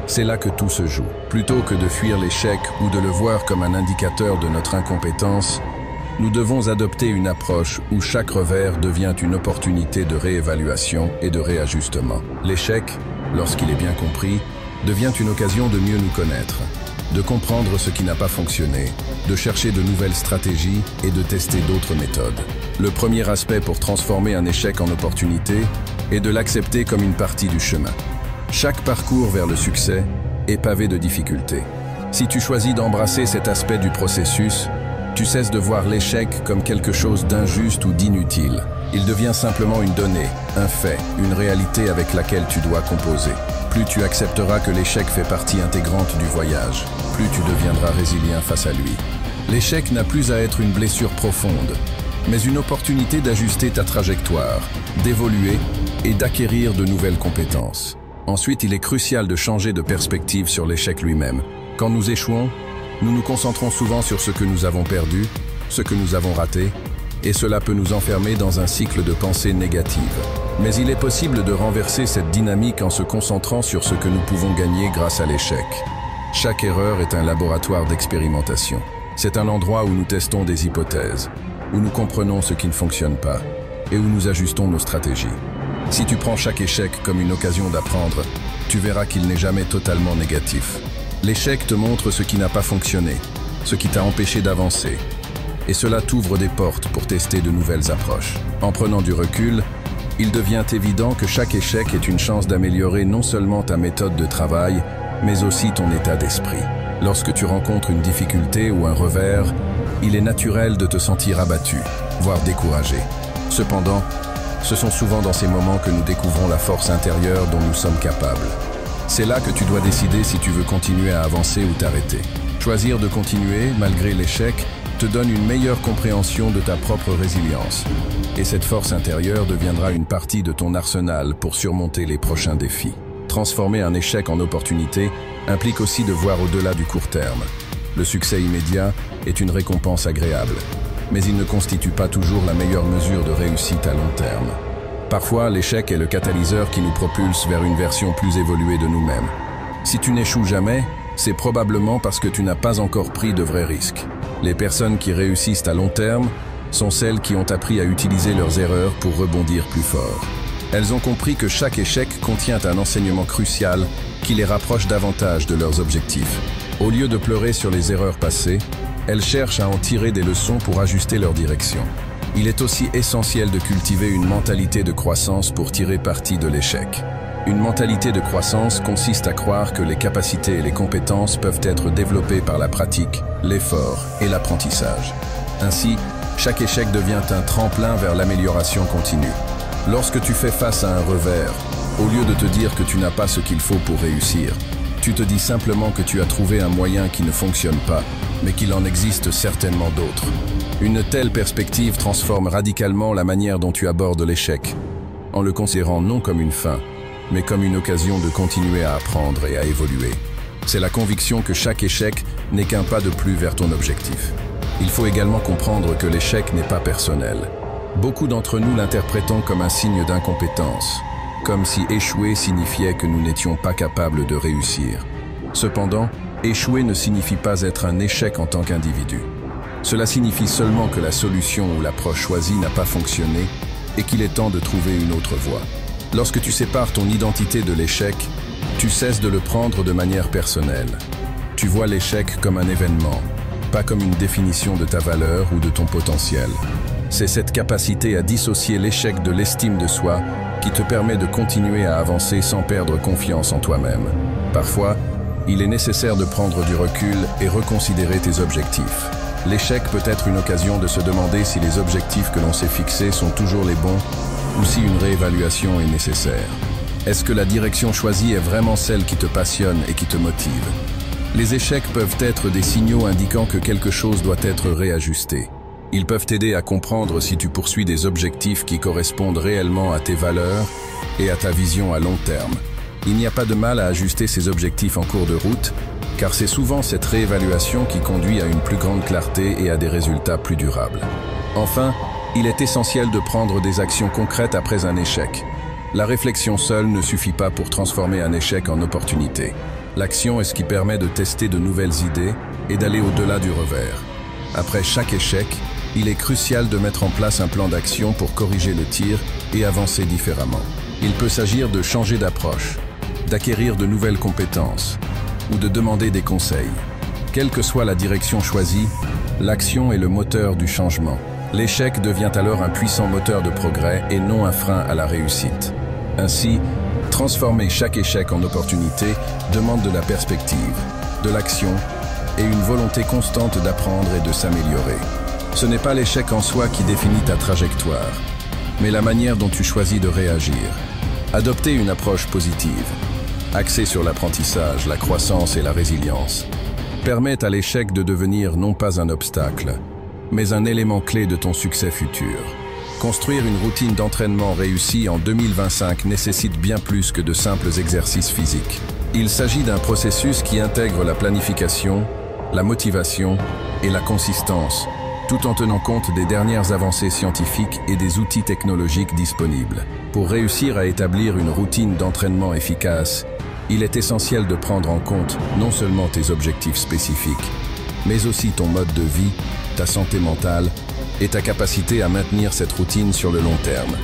C'est là que tout se joue. Plutôt que de fuir l'échec ou de le voir comme un indicateur de notre incompétence, nous devons adopter une approche où chaque revers devient une opportunité de réévaluation et de réajustement. L'échec, lorsqu'il est bien compris, devient une occasion de mieux nous connaître, de comprendre ce qui n'a pas fonctionné, de chercher de nouvelles stratégies et de tester d'autres méthodes. Le premier aspect pour transformer un échec en opportunité est de l'accepter comme une partie du chemin. Chaque parcours vers le succès est pavé de difficultés. Si tu choisis d'embrasser cet aspect du processus, tu cesses de voir l'échec comme quelque chose d'injuste ou d'inutile. Il devient simplement une donnée, un fait, une réalité avec laquelle tu dois composer. Plus tu accepteras que l'échec fait partie intégrante du voyage, plus tu deviendras résilient face à lui. L'échec n'a plus à être une blessure profonde, mais une opportunité d'ajuster ta trajectoire, d'évoluer et d'acquérir de nouvelles compétences. Ensuite, il est crucial de changer de perspective sur l'échec lui-même. Quand nous échouons, nous nous concentrons souvent sur ce que nous avons perdu, ce que nous avons raté, et cela peut nous enfermer dans un cycle de pensée négative. Mais il est possible de renverser cette dynamique en se concentrant sur ce que nous pouvons gagner grâce à l'échec. Chaque erreur est un laboratoire d'expérimentation. C'est un endroit où nous testons des hypothèses, où nous comprenons ce qui ne fonctionne pas, et où nous ajustons nos stratégies. Si tu prends chaque échec comme une occasion d'apprendre, tu verras qu'il n'est jamais totalement négatif. L'échec te montre ce qui n'a pas fonctionné, ce qui t'a empêché d'avancer. Et cela t'ouvre des portes pour tester de nouvelles approches. En prenant du recul, il devient évident que chaque échec est une chance d'améliorer non seulement ta méthode de travail, mais aussi ton état d'esprit. Lorsque tu rencontres une difficulté ou un revers, il est naturel de te sentir abattu, voire découragé. Cependant, ce sont souvent dans ces moments que nous découvrons la force intérieure dont nous sommes capables. C'est là que tu dois décider si tu veux continuer à avancer ou t'arrêter. Choisir de continuer, malgré l'échec, te donne une meilleure compréhension de ta propre résilience. Et cette force intérieure deviendra une partie de ton arsenal pour surmonter les prochains défis. Transformer un échec en opportunité implique aussi de voir au-delà du court terme. Le succès immédiat est une récompense agréable, mais il ne constitue pas toujours la meilleure mesure de réussite à long terme. Parfois, l'échec est le catalyseur qui nous propulse vers une version plus évoluée de nous-mêmes. Si tu n'échoues jamais, c'est probablement parce que tu n'as pas encore pris de vrais risques. Les personnes qui réussissent à long terme sont celles qui ont appris à utiliser leurs erreurs pour rebondir plus fort. Elles ont compris que chaque échec contient un enseignement crucial qui les rapproche davantage de leurs objectifs. Au lieu de pleurer sur les erreurs passées, elles cherchent à en tirer des leçons pour ajuster leur direction. Il est aussi essentiel de cultiver une mentalité de croissance pour tirer parti de l'échec. Une mentalité de croissance consiste à croire que les capacités et les compétences peuvent être développées par la pratique, l'effort et l'apprentissage. Ainsi, chaque échec devient un tremplin vers l'amélioration continue. Lorsque tu fais face à un revers, au lieu de te dire que tu n'as pas ce qu'il faut pour réussir, tu te dis simplement que tu as trouvé un moyen qui ne fonctionne pas, mais qu'il en existe certainement d'autres. Une telle perspective transforme radicalement la manière dont tu abordes l'échec, en le considérant non comme une fin, mais comme une occasion de continuer à apprendre et à évoluer. C'est la conviction que chaque échec n'est qu'un pas de plus vers ton objectif. Il faut également comprendre que l'échec n'est pas personnel. Beaucoup d'entre nous l'interprétons comme un signe d'incompétence, comme si échouer signifiait que nous n'étions pas capables de réussir. Cependant, échouer ne signifie pas être un échec en tant qu'individu. Cela signifie seulement que la solution ou l'approche choisie n'a pas fonctionné et qu'il est temps de trouver une autre voie. Lorsque tu sépares ton identité de l'échec, tu cesses de le prendre de manière personnelle. Tu vois l'échec comme un événement, pas comme une définition de ta valeur ou de ton potentiel. C'est cette capacité à dissocier l'échec de l'estime de soi qui te permet de continuer à avancer sans perdre confiance en toi-même. Parfois, il est nécessaire de prendre du recul et reconsidérer tes objectifs. L'échec peut être une occasion de se demander si les objectifs que l'on s'est fixés sont toujours les bons ou si une réévaluation est nécessaire. Est-ce que la direction choisie est vraiment celle qui te passionne et qui te motive? Les échecs peuvent être des signaux indiquant que quelque chose doit être réajusté. Ils peuvent t'aider à comprendre si tu poursuis des objectifs qui correspondent réellement à tes valeurs et à ta vision à long terme. Il n'y a pas de mal à ajuster ces objectifs en cours de route, car c'est souvent cette réévaluation qui conduit à une plus grande clarté et à des résultats plus durables. Enfin, il est essentiel de prendre des actions concrètes après un échec. La réflexion seule ne suffit pas pour transformer un échec en opportunité. L'action est ce qui permet de tester de nouvelles idées et d'aller au-delà du revers. Après chaque échec, il est crucial de mettre en place un plan d'action pour corriger le tir et avancer différemment. Il peut s'agir de changer d'approche, d'acquérir de nouvelles compétences ou de demander des conseils. Quelle que soit la direction choisie, l'action est le moteur du changement. L'échec devient alors un puissant moteur de progrès et non un frein à la réussite. Ainsi, transformer chaque échec en opportunité demande de la perspective, de l'action et une volonté constante d'apprendre et de s'améliorer. Ce n'est pas l'échec en soi qui définit ta trajectoire, mais la manière dont tu choisis de réagir. Adopter une approche positive, axée sur l'apprentissage, la croissance et la résilience, permet à l'échec de devenir non pas un obstacle, mais un élément clé de ton succès futur. Construire une routine d'entraînement réussie en 2025 nécessite bien plus que de simples exercices physiques. Il s'agit d'un processus qui intègre la planification, la motivation et la consistance, tout en tenant compte des dernières avancées scientifiques et des outils technologiques disponibles. Pour réussir à établir une routine d'entraînement efficace, il est essentiel de prendre en compte non seulement tes objectifs spécifiques, mais aussi ton mode de vie, ta santé mentale et ta capacité à maintenir cette routine sur le long terme.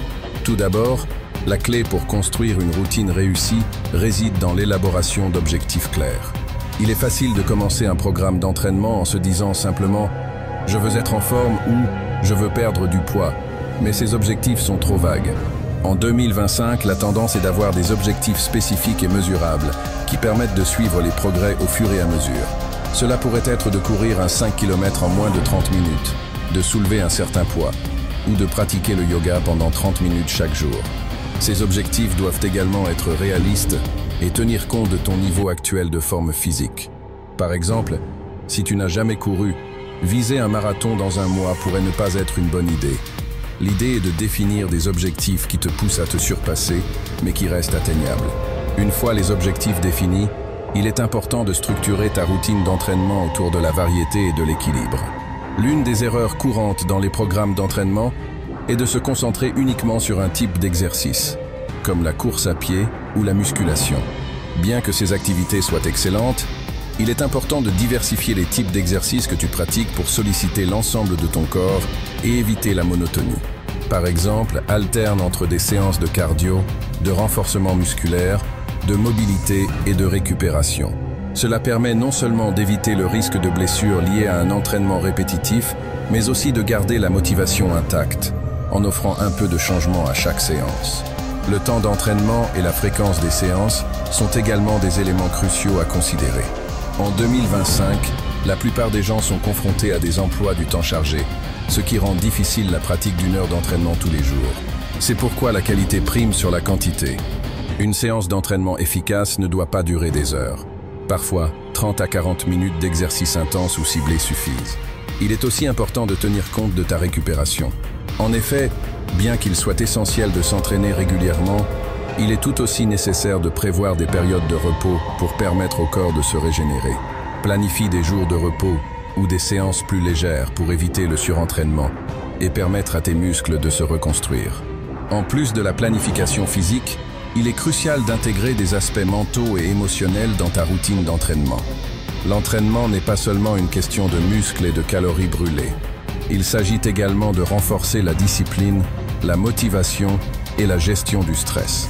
Tout d'abord, la clé pour construire une routine réussie réside dans l'élaboration d'objectifs clairs. Il est facile de commencer un programme d'entraînement en se disant simplement « je veux être en forme » ou « je veux perdre du poids », mais ces objectifs sont trop vagues. En 2025, la tendance est d'avoir des objectifs spécifiques et mesurables qui permettent de suivre les progrès au fur et à mesure. Cela pourrait être de courir un 5 km en moins de 30 minutes, de soulever un certain poids ou de pratiquer le yoga pendant 30 minutes chaque jour. Ces objectifs doivent également être réalistes et tenir compte de ton niveau actuel de forme physique. Par exemple, si tu n'as jamais couru, viser un marathon dans un mois pourrait ne pas être une bonne idée. L'idée est de définir des objectifs qui te poussent à te surpasser, mais qui restent atteignables. Une fois les objectifs définis, il est important de structurer ta routine d'entraînement autour de la variété et de l'équilibre. L'une des erreurs courantes dans les programmes d'entraînement est de se concentrer uniquement sur un type d'exercice, comme la course à pied ou la musculation. Bien que ces activités soient excellentes, il est important de diversifier les types d'exercices que tu pratiques pour solliciter l'ensemble de ton corps et éviter la monotonie. Par exemple, alterne entre des séances de cardio, de renforcement musculaire, de mobilité et de récupération. Cela permet non seulement d'éviter le risque de blessures liées à un entraînement répétitif, mais aussi de garder la motivation intacte, en offrant un peu de changement à chaque séance. Le temps d'entraînement et la fréquence des séances sont également des éléments cruciaux à considérer. En 2025, la plupart des gens sont confrontés à des emplois du temps chargé, ce qui rend difficile la pratique d'une heure d'entraînement tous les jours. C'est pourquoi la qualité prime sur la quantité. Une séance d'entraînement efficace ne doit pas durer des heures. Parfois, 30 à 40 minutes d'exercice intense ou ciblé suffisent. Il est aussi important de tenir compte de ta récupération. En effet, bien qu'il soit essentiel de s'entraîner régulièrement, il est tout aussi nécessaire de prévoir des périodes de repos pour permettre au corps de se régénérer. Planifie des jours de repos ou des séances plus légères pour éviter le surentraînement et permettre à tes muscles de se reconstruire. En plus de la planification physique, il est crucial d'intégrer des aspects mentaux et émotionnels dans ta routine d'entraînement. L'entraînement n'est pas seulement une question de muscles et de calories brûlées. Il s'agit également de renforcer la discipline, la motivation et la gestion du stress.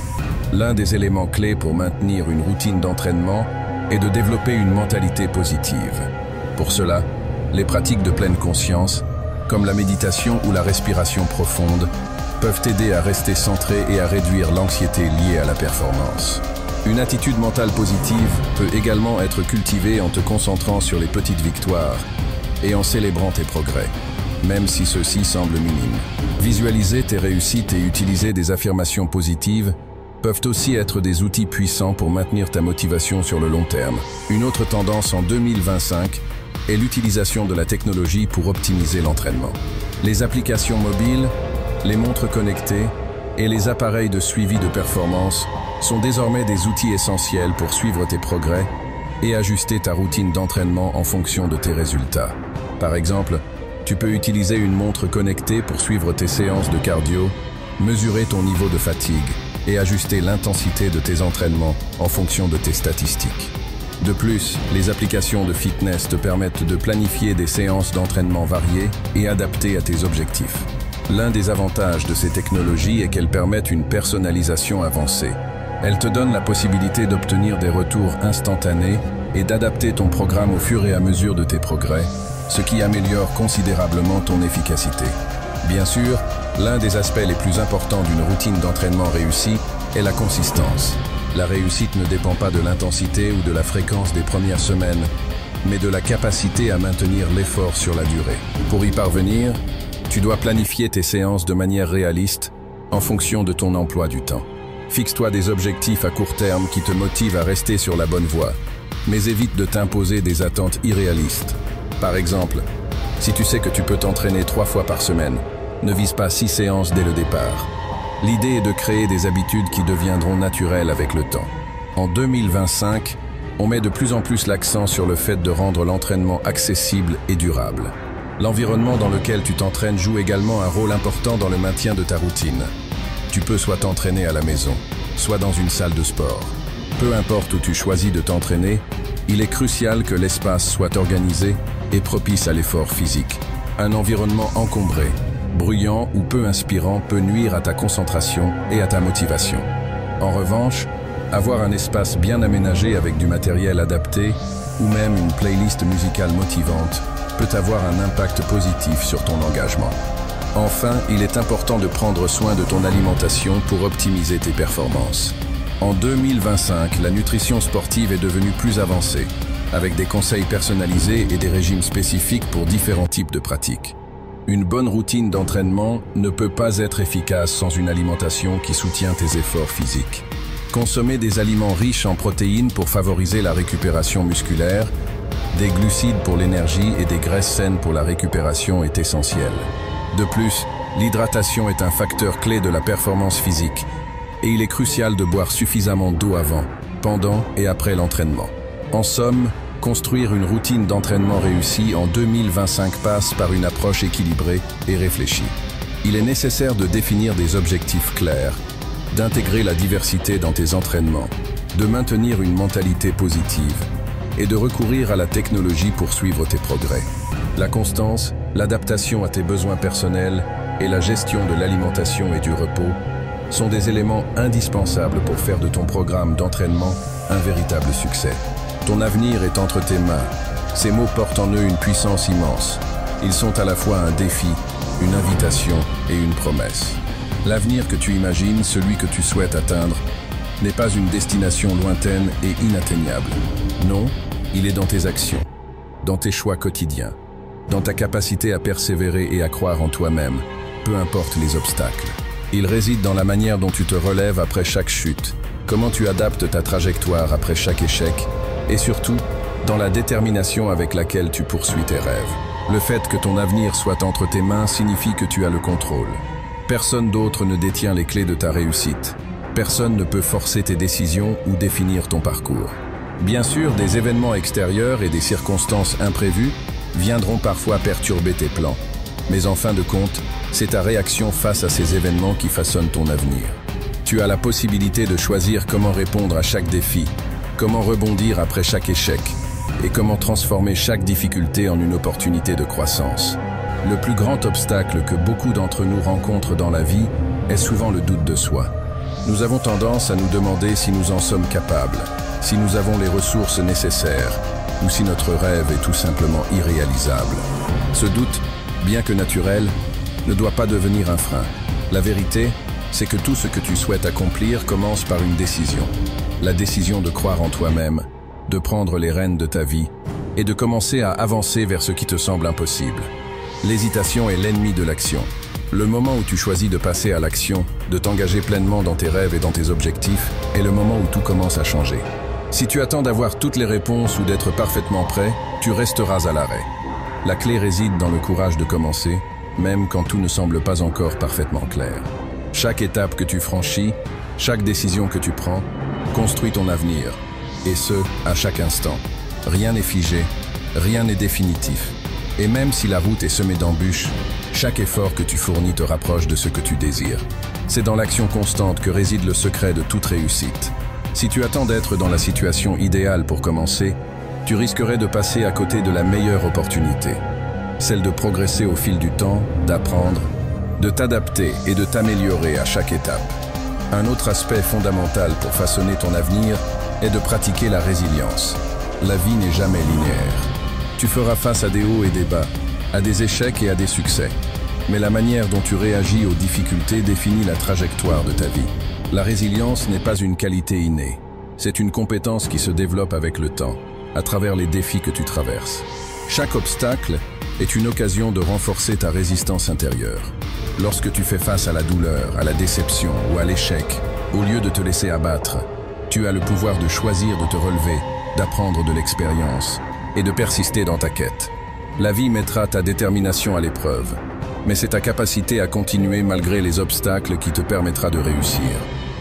L'un des éléments clés pour maintenir une routine d'entraînement est de développer une mentalité positive. Pour cela, les pratiques de pleine conscience, comme la méditation ou la respiration profonde, peuvent aider à rester centré et à réduire l'anxiété liée à la performance. Une attitude mentale positive peut également être cultivée en te concentrant sur les petites victoires et en célébrant tes progrès, même si ceux-ci semblent minimes. Visualiser tes réussites et utiliser des affirmations positives peuvent aussi être des outils puissants pour maintenir ta motivation sur le long terme. Une autre tendance en 2025 est l'utilisation de la technologie pour optimiser l'entraînement. Les applications mobiles, les montres connectées et les appareils de suivi de performance sont désormais des outils essentiels pour suivre tes progrès et ajuster ta routine d'entraînement en fonction de tes résultats. Par exemple, tu peux utiliser une montre connectée pour suivre tes séances de cardio, mesurer ton niveau de fatigue et ajuster l'intensité de tes entraînements en fonction de tes statistiques. De plus, les applications de fitness te permettent de planifier des séances d'entraînement variées et adaptées à tes objectifs. L'un des avantages de ces technologies est qu'elles permettent une personnalisation avancée. Elles te donnent la possibilité d'obtenir des retours instantanés et d'adapter ton programme au fur et à mesure de tes progrès, ce qui améliore considérablement ton efficacité. Bien sûr, l'un des aspects les plus importants d'une routine d'entraînement réussie est la consistance. La réussite ne dépend pas de l'intensité ou de la fréquence des premières semaines, mais de la capacité à maintenir l'effort sur la durée. Pour y parvenir, tu dois planifier tes séances de manière réaliste en fonction de ton emploi du temps. Fixe-toi des objectifs à court terme qui te motivent à rester sur la bonne voie, mais évite de t'imposer des attentes irréalistes. Par exemple, si tu sais que tu peux t'entraîner 3 fois par semaine, ne vise pas 6 séances dès le départ. L'idée est de créer des habitudes qui deviendront naturelles avec le temps. En 2025, on met de plus en plus l'accent sur le fait de rendre l'entraînement accessible et durable. L'environnement dans lequel tu t'entraînes joue également un rôle important dans le maintien de ta routine. Tu peux soit t'entraîner à la maison, soit dans une salle de sport. Peu importe où tu choisis de t'entraîner, il est crucial que l'espace soit organisé et propice à l'effort physique. Un environnement encombré, bruyant ou peu inspirant peut nuire à ta concentration et à ta motivation. En revanche, avoir un espace bien aménagé avec du matériel adapté ou même une playlist musicale motivante peut avoir un impact positif sur ton engagement. Enfin, il est important de prendre soin de ton alimentation pour optimiser tes performances. En 2025, la nutrition sportive est devenue plus avancée, avec des conseils personnalisés et des régimes spécifiques pour différents types de pratiques. Une bonne routine d'entraînement ne peut pas être efficace sans une alimentation qui soutient tes efforts physiques. Consommer des aliments riches en protéines pour favoriser la récupération musculaire, des glucides pour l'énergie et des graisses saines pour la récupération est essentiel. De plus, l'hydratation est un facteur clé de la performance physique et il est crucial de boire suffisamment d'eau avant, pendant et après l'entraînement. En somme, construire une routine d'entraînement réussie en 2025 passe par une approche équilibrée et réfléchie. Il est nécessaire de définir des objectifs clairs, d'intégrer la diversité dans tes entraînements, de maintenir une mentalité positive et de recourir à la technologie pour suivre tes progrès. La constance, l'adaptation à tes besoins personnels et la gestion de l'alimentation et du repos sont des éléments indispensables pour faire de ton programme d'entraînement un véritable succès. Ton avenir est entre tes mains. Ces mots portent en eux une puissance immense. Ils sont à la fois un défi, une invitation et une promesse. L'avenir que tu imagines, celui que tu souhaites atteindre, n'est pas une destination lointaine et inatteignable. Non, il est dans tes actions, dans tes choix quotidiens, dans ta capacité à persévérer et à croire en toi-même, peu importe les obstacles. Il réside dans la manière dont tu te relèves après chaque chute, comment tu adaptes ta trajectoire après chaque échec, et surtout, dans la détermination avec laquelle tu poursuis tes rêves. Le fait que ton avenir soit entre tes mains signifie que tu as le contrôle. Personne d'autre ne détient les clés de ta réussite. Personne ne peut forcer tes décisions ou définir ton parcours. Bien sûr, des événements extérieurs et des circonstances imprévues viendront parfois perturber tes plans. Mais en fin de compte, c'est ta réaction face à ces événements qui façonne ton avenir. Tu as la possibilité de choisir comment répondre à chaque défi, comment rebondir après chaque échec et comment transformer chaque difficulté en une opportunité de croissance. Le plus grand obstacle que beaucoup d'entre nous rencontrent dans la vie est souvent le doute de soi. Nous avons tendance à nous demander si nous en sommes capables, si nous avons les ressources nécessaires ou si notre rêve est tout simplement irréalisable. Ce doute, bien que naturel, ne doit pas devenir un frein. La vérité, c'est que tout ce que tu souhaites accomplir commence par une décision. La décision de croire en toi-même, de prendre les rênes de ta vie et de commencer à avancer vers ce qui te semble impossible. L'hésitation est l'ennemi de l'action. Le moment où tu choisis de passer à l'action, de t'engager pleinement dans tes rêves et dans tes objectifs, est le moment où tout commence à changer. Si tu attends d'avoir toutes les réponses ou d'être parfaitement prêt, tu resteras à l'arrêt. La clé réside dans le courage de commencer, même quand tout ne semble pas encore parfaitement clair. Chaque étape que tu franchis, chaque décision que tu prends, construit ton avenir. Et ce, à chaque instant. Rien n'est figé, rien n'est définitif. Et même si la route est semée d'embûches, chaque effort que tu fournis te rapproche de ce que tu désires. C'est dans l'action constante que réside le secret de toute réussite. Si tu attends d'être dans la situation idéale pour commencer, tu risquerais de passer à côté de la meilleure opportunité. Celle de progresser au fil du temps, d'apprendre, de t'adapter et de t'améliorer à chaque étape. Un autre aspect fondamental pour façonner ton avenir est de pratiquer la résilience. La vie n'est jamais linéaire. Tu feras face à des hauts et des bas, à des échecs et à des succès. Mais la manière dont tu réagis aux difficultés définit la trajectoire de ta vie. La résilience n'est pas une qualité innée. C'est une compétence qui se développe avec le temps. à travers les défis que tu traverses. Chaque obstacle est une occasion de renforcer ta résistance intérieure. Lorsque tu fais face à la douleur, à la déception ou à l'échec, au lieu de te laisser abattre, tu as le pouvoir de choisir de te relever, d'apprendre de l'expérience et de persister dans ta quête. La vie mettra ta détermination à l'épreuve, mais c'est ta capacité à continuer malgré les obstacles qui te permettra de réussir.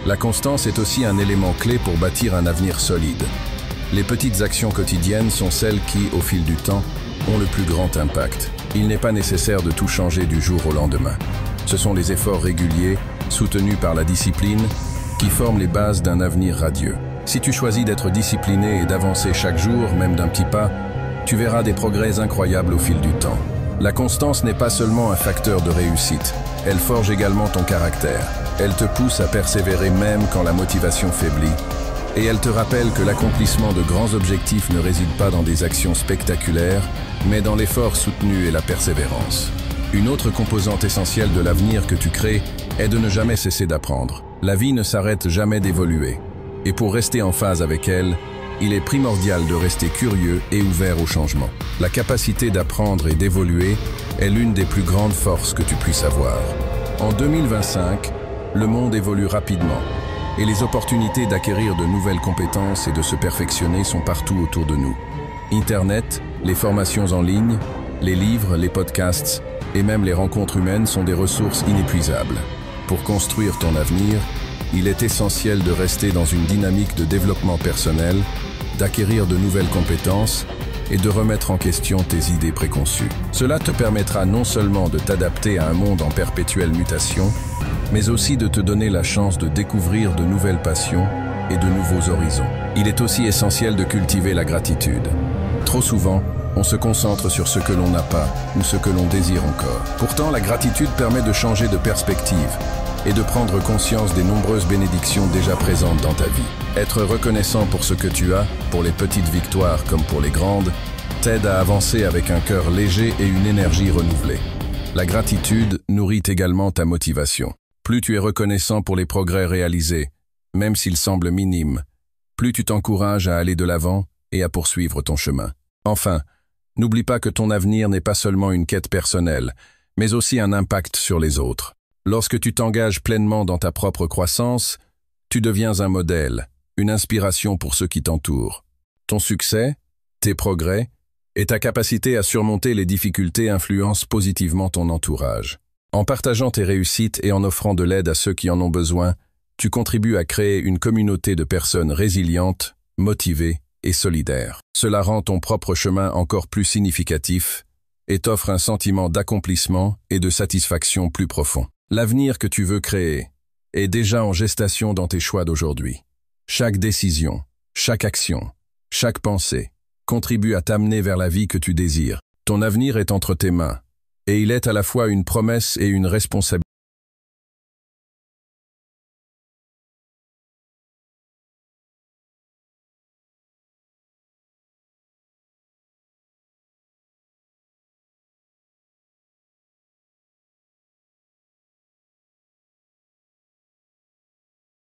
La constance est aussi un élément clé pour bâtir un avenir solide. Les petites actions quotidiennes sont celles qui, au fil du temps, ont le plus grand impact. Il n'est pas nécessaire de tout changer du jour au lendemain. Ce sont les efforts réguliers, soutenus par la discipline, qui forment les bases d'un avenir radieux. Si tu choisis d'être discipliné et d'avancer chaque jour, même d'un petit pas, tu verras des progrès incroyables au fil du temps. La constance n'est pas seulement un facteur de réussite, elle forge également ton caractère. Elle te pousse à persévérer même quand la motivation faiblit. Et elle te rappelle que l'accomplissement de grands objectifs ne réside pas dans des actions spectaculaires, mais dans l'effort soutenu et la persévérance. Une autre composante essentielle de l'avenir que tu crées est de ne jamais cesser d'apprendre. La vie ne s'arrête jamais d'évoluer. Et pour rester en phase avec elle, il est primordial de rester curieux et ouvert au changement. La capacité d'apprendre et d'évoluer est l'une des plus grandes forces que tu puisses avoir. En 2025, le monde évolue rapidement et les opportunités d'acquérir de nouvelles compétences et de se perfectionner sont partout autour de nous. Internet, les formations en ligne, les livres, les podcasts et même les rencontres humaines sont des ressources inépuisables. Pour construire ton avenir, il est essentiel de rester dans une dynamique de développement personnel, d'acquérir de nouvelles compétences et de remettre en question tes idées préconçues. Cela te permettra non seulement de t'adapter à un monde en perpétuelle mutation, mais aussi de te donner la chance de découvrir de nouvelles passions et de nouveaux horizons. Il est aussi essentiel de cultiver la gratitude. Trop souvent, on se concentre sur ce que l'on n'a pas ou ce que l'on désire encore. Pourtant, la gratitude permet de changer de perspective et de prendre conscience des nombreuses bénédictions déjà présentes dans ta vie. Être reconnaissant pour ce que tu as, pour les petites victoires comme pour les grandes, t'aide à avancer avec un cœur léger et une énergie renouvelée. La gratitude nourrit également ta motivation. Plus tu es reconnaissant pour les progrès réalisés, même s'ils semblent minimes, plus tu t'encourages à aller de l'avant et à poursuivre ton chemin. Enfin, n'oublie pas que ton avenir n'est pas seulement une quête personnelle, mais aussi un impact sur les autres. Lorsque tu t'engages pleinement dans ta propre croissance, tu deviens un modèle, une inspiration pour ceux qui t'entourent. Ton succès, tes progrès et ta capacité à surmonter les difficultés influencent positivement ton entourage. En partageant tes réussites et en offrant de l'aide à ceux qui en ont besoin, tu contribues à créer une communauté de personnes résilientes, motivées et solidaires. Cela rend ton propre chemin encore plus significatif et t'offre un sentiment d'accomplissement et de satisfaction plus profond. L'avenir que tu veux créer est déjà en gestation dans tes choix d'aujourd'hui. Chaque décision, chaque action, chaque pensée contribue à t'amener vers la vie que tu désires. Ton avenir est entre tes mains, et il est à la fois une promesse et une responsabilité.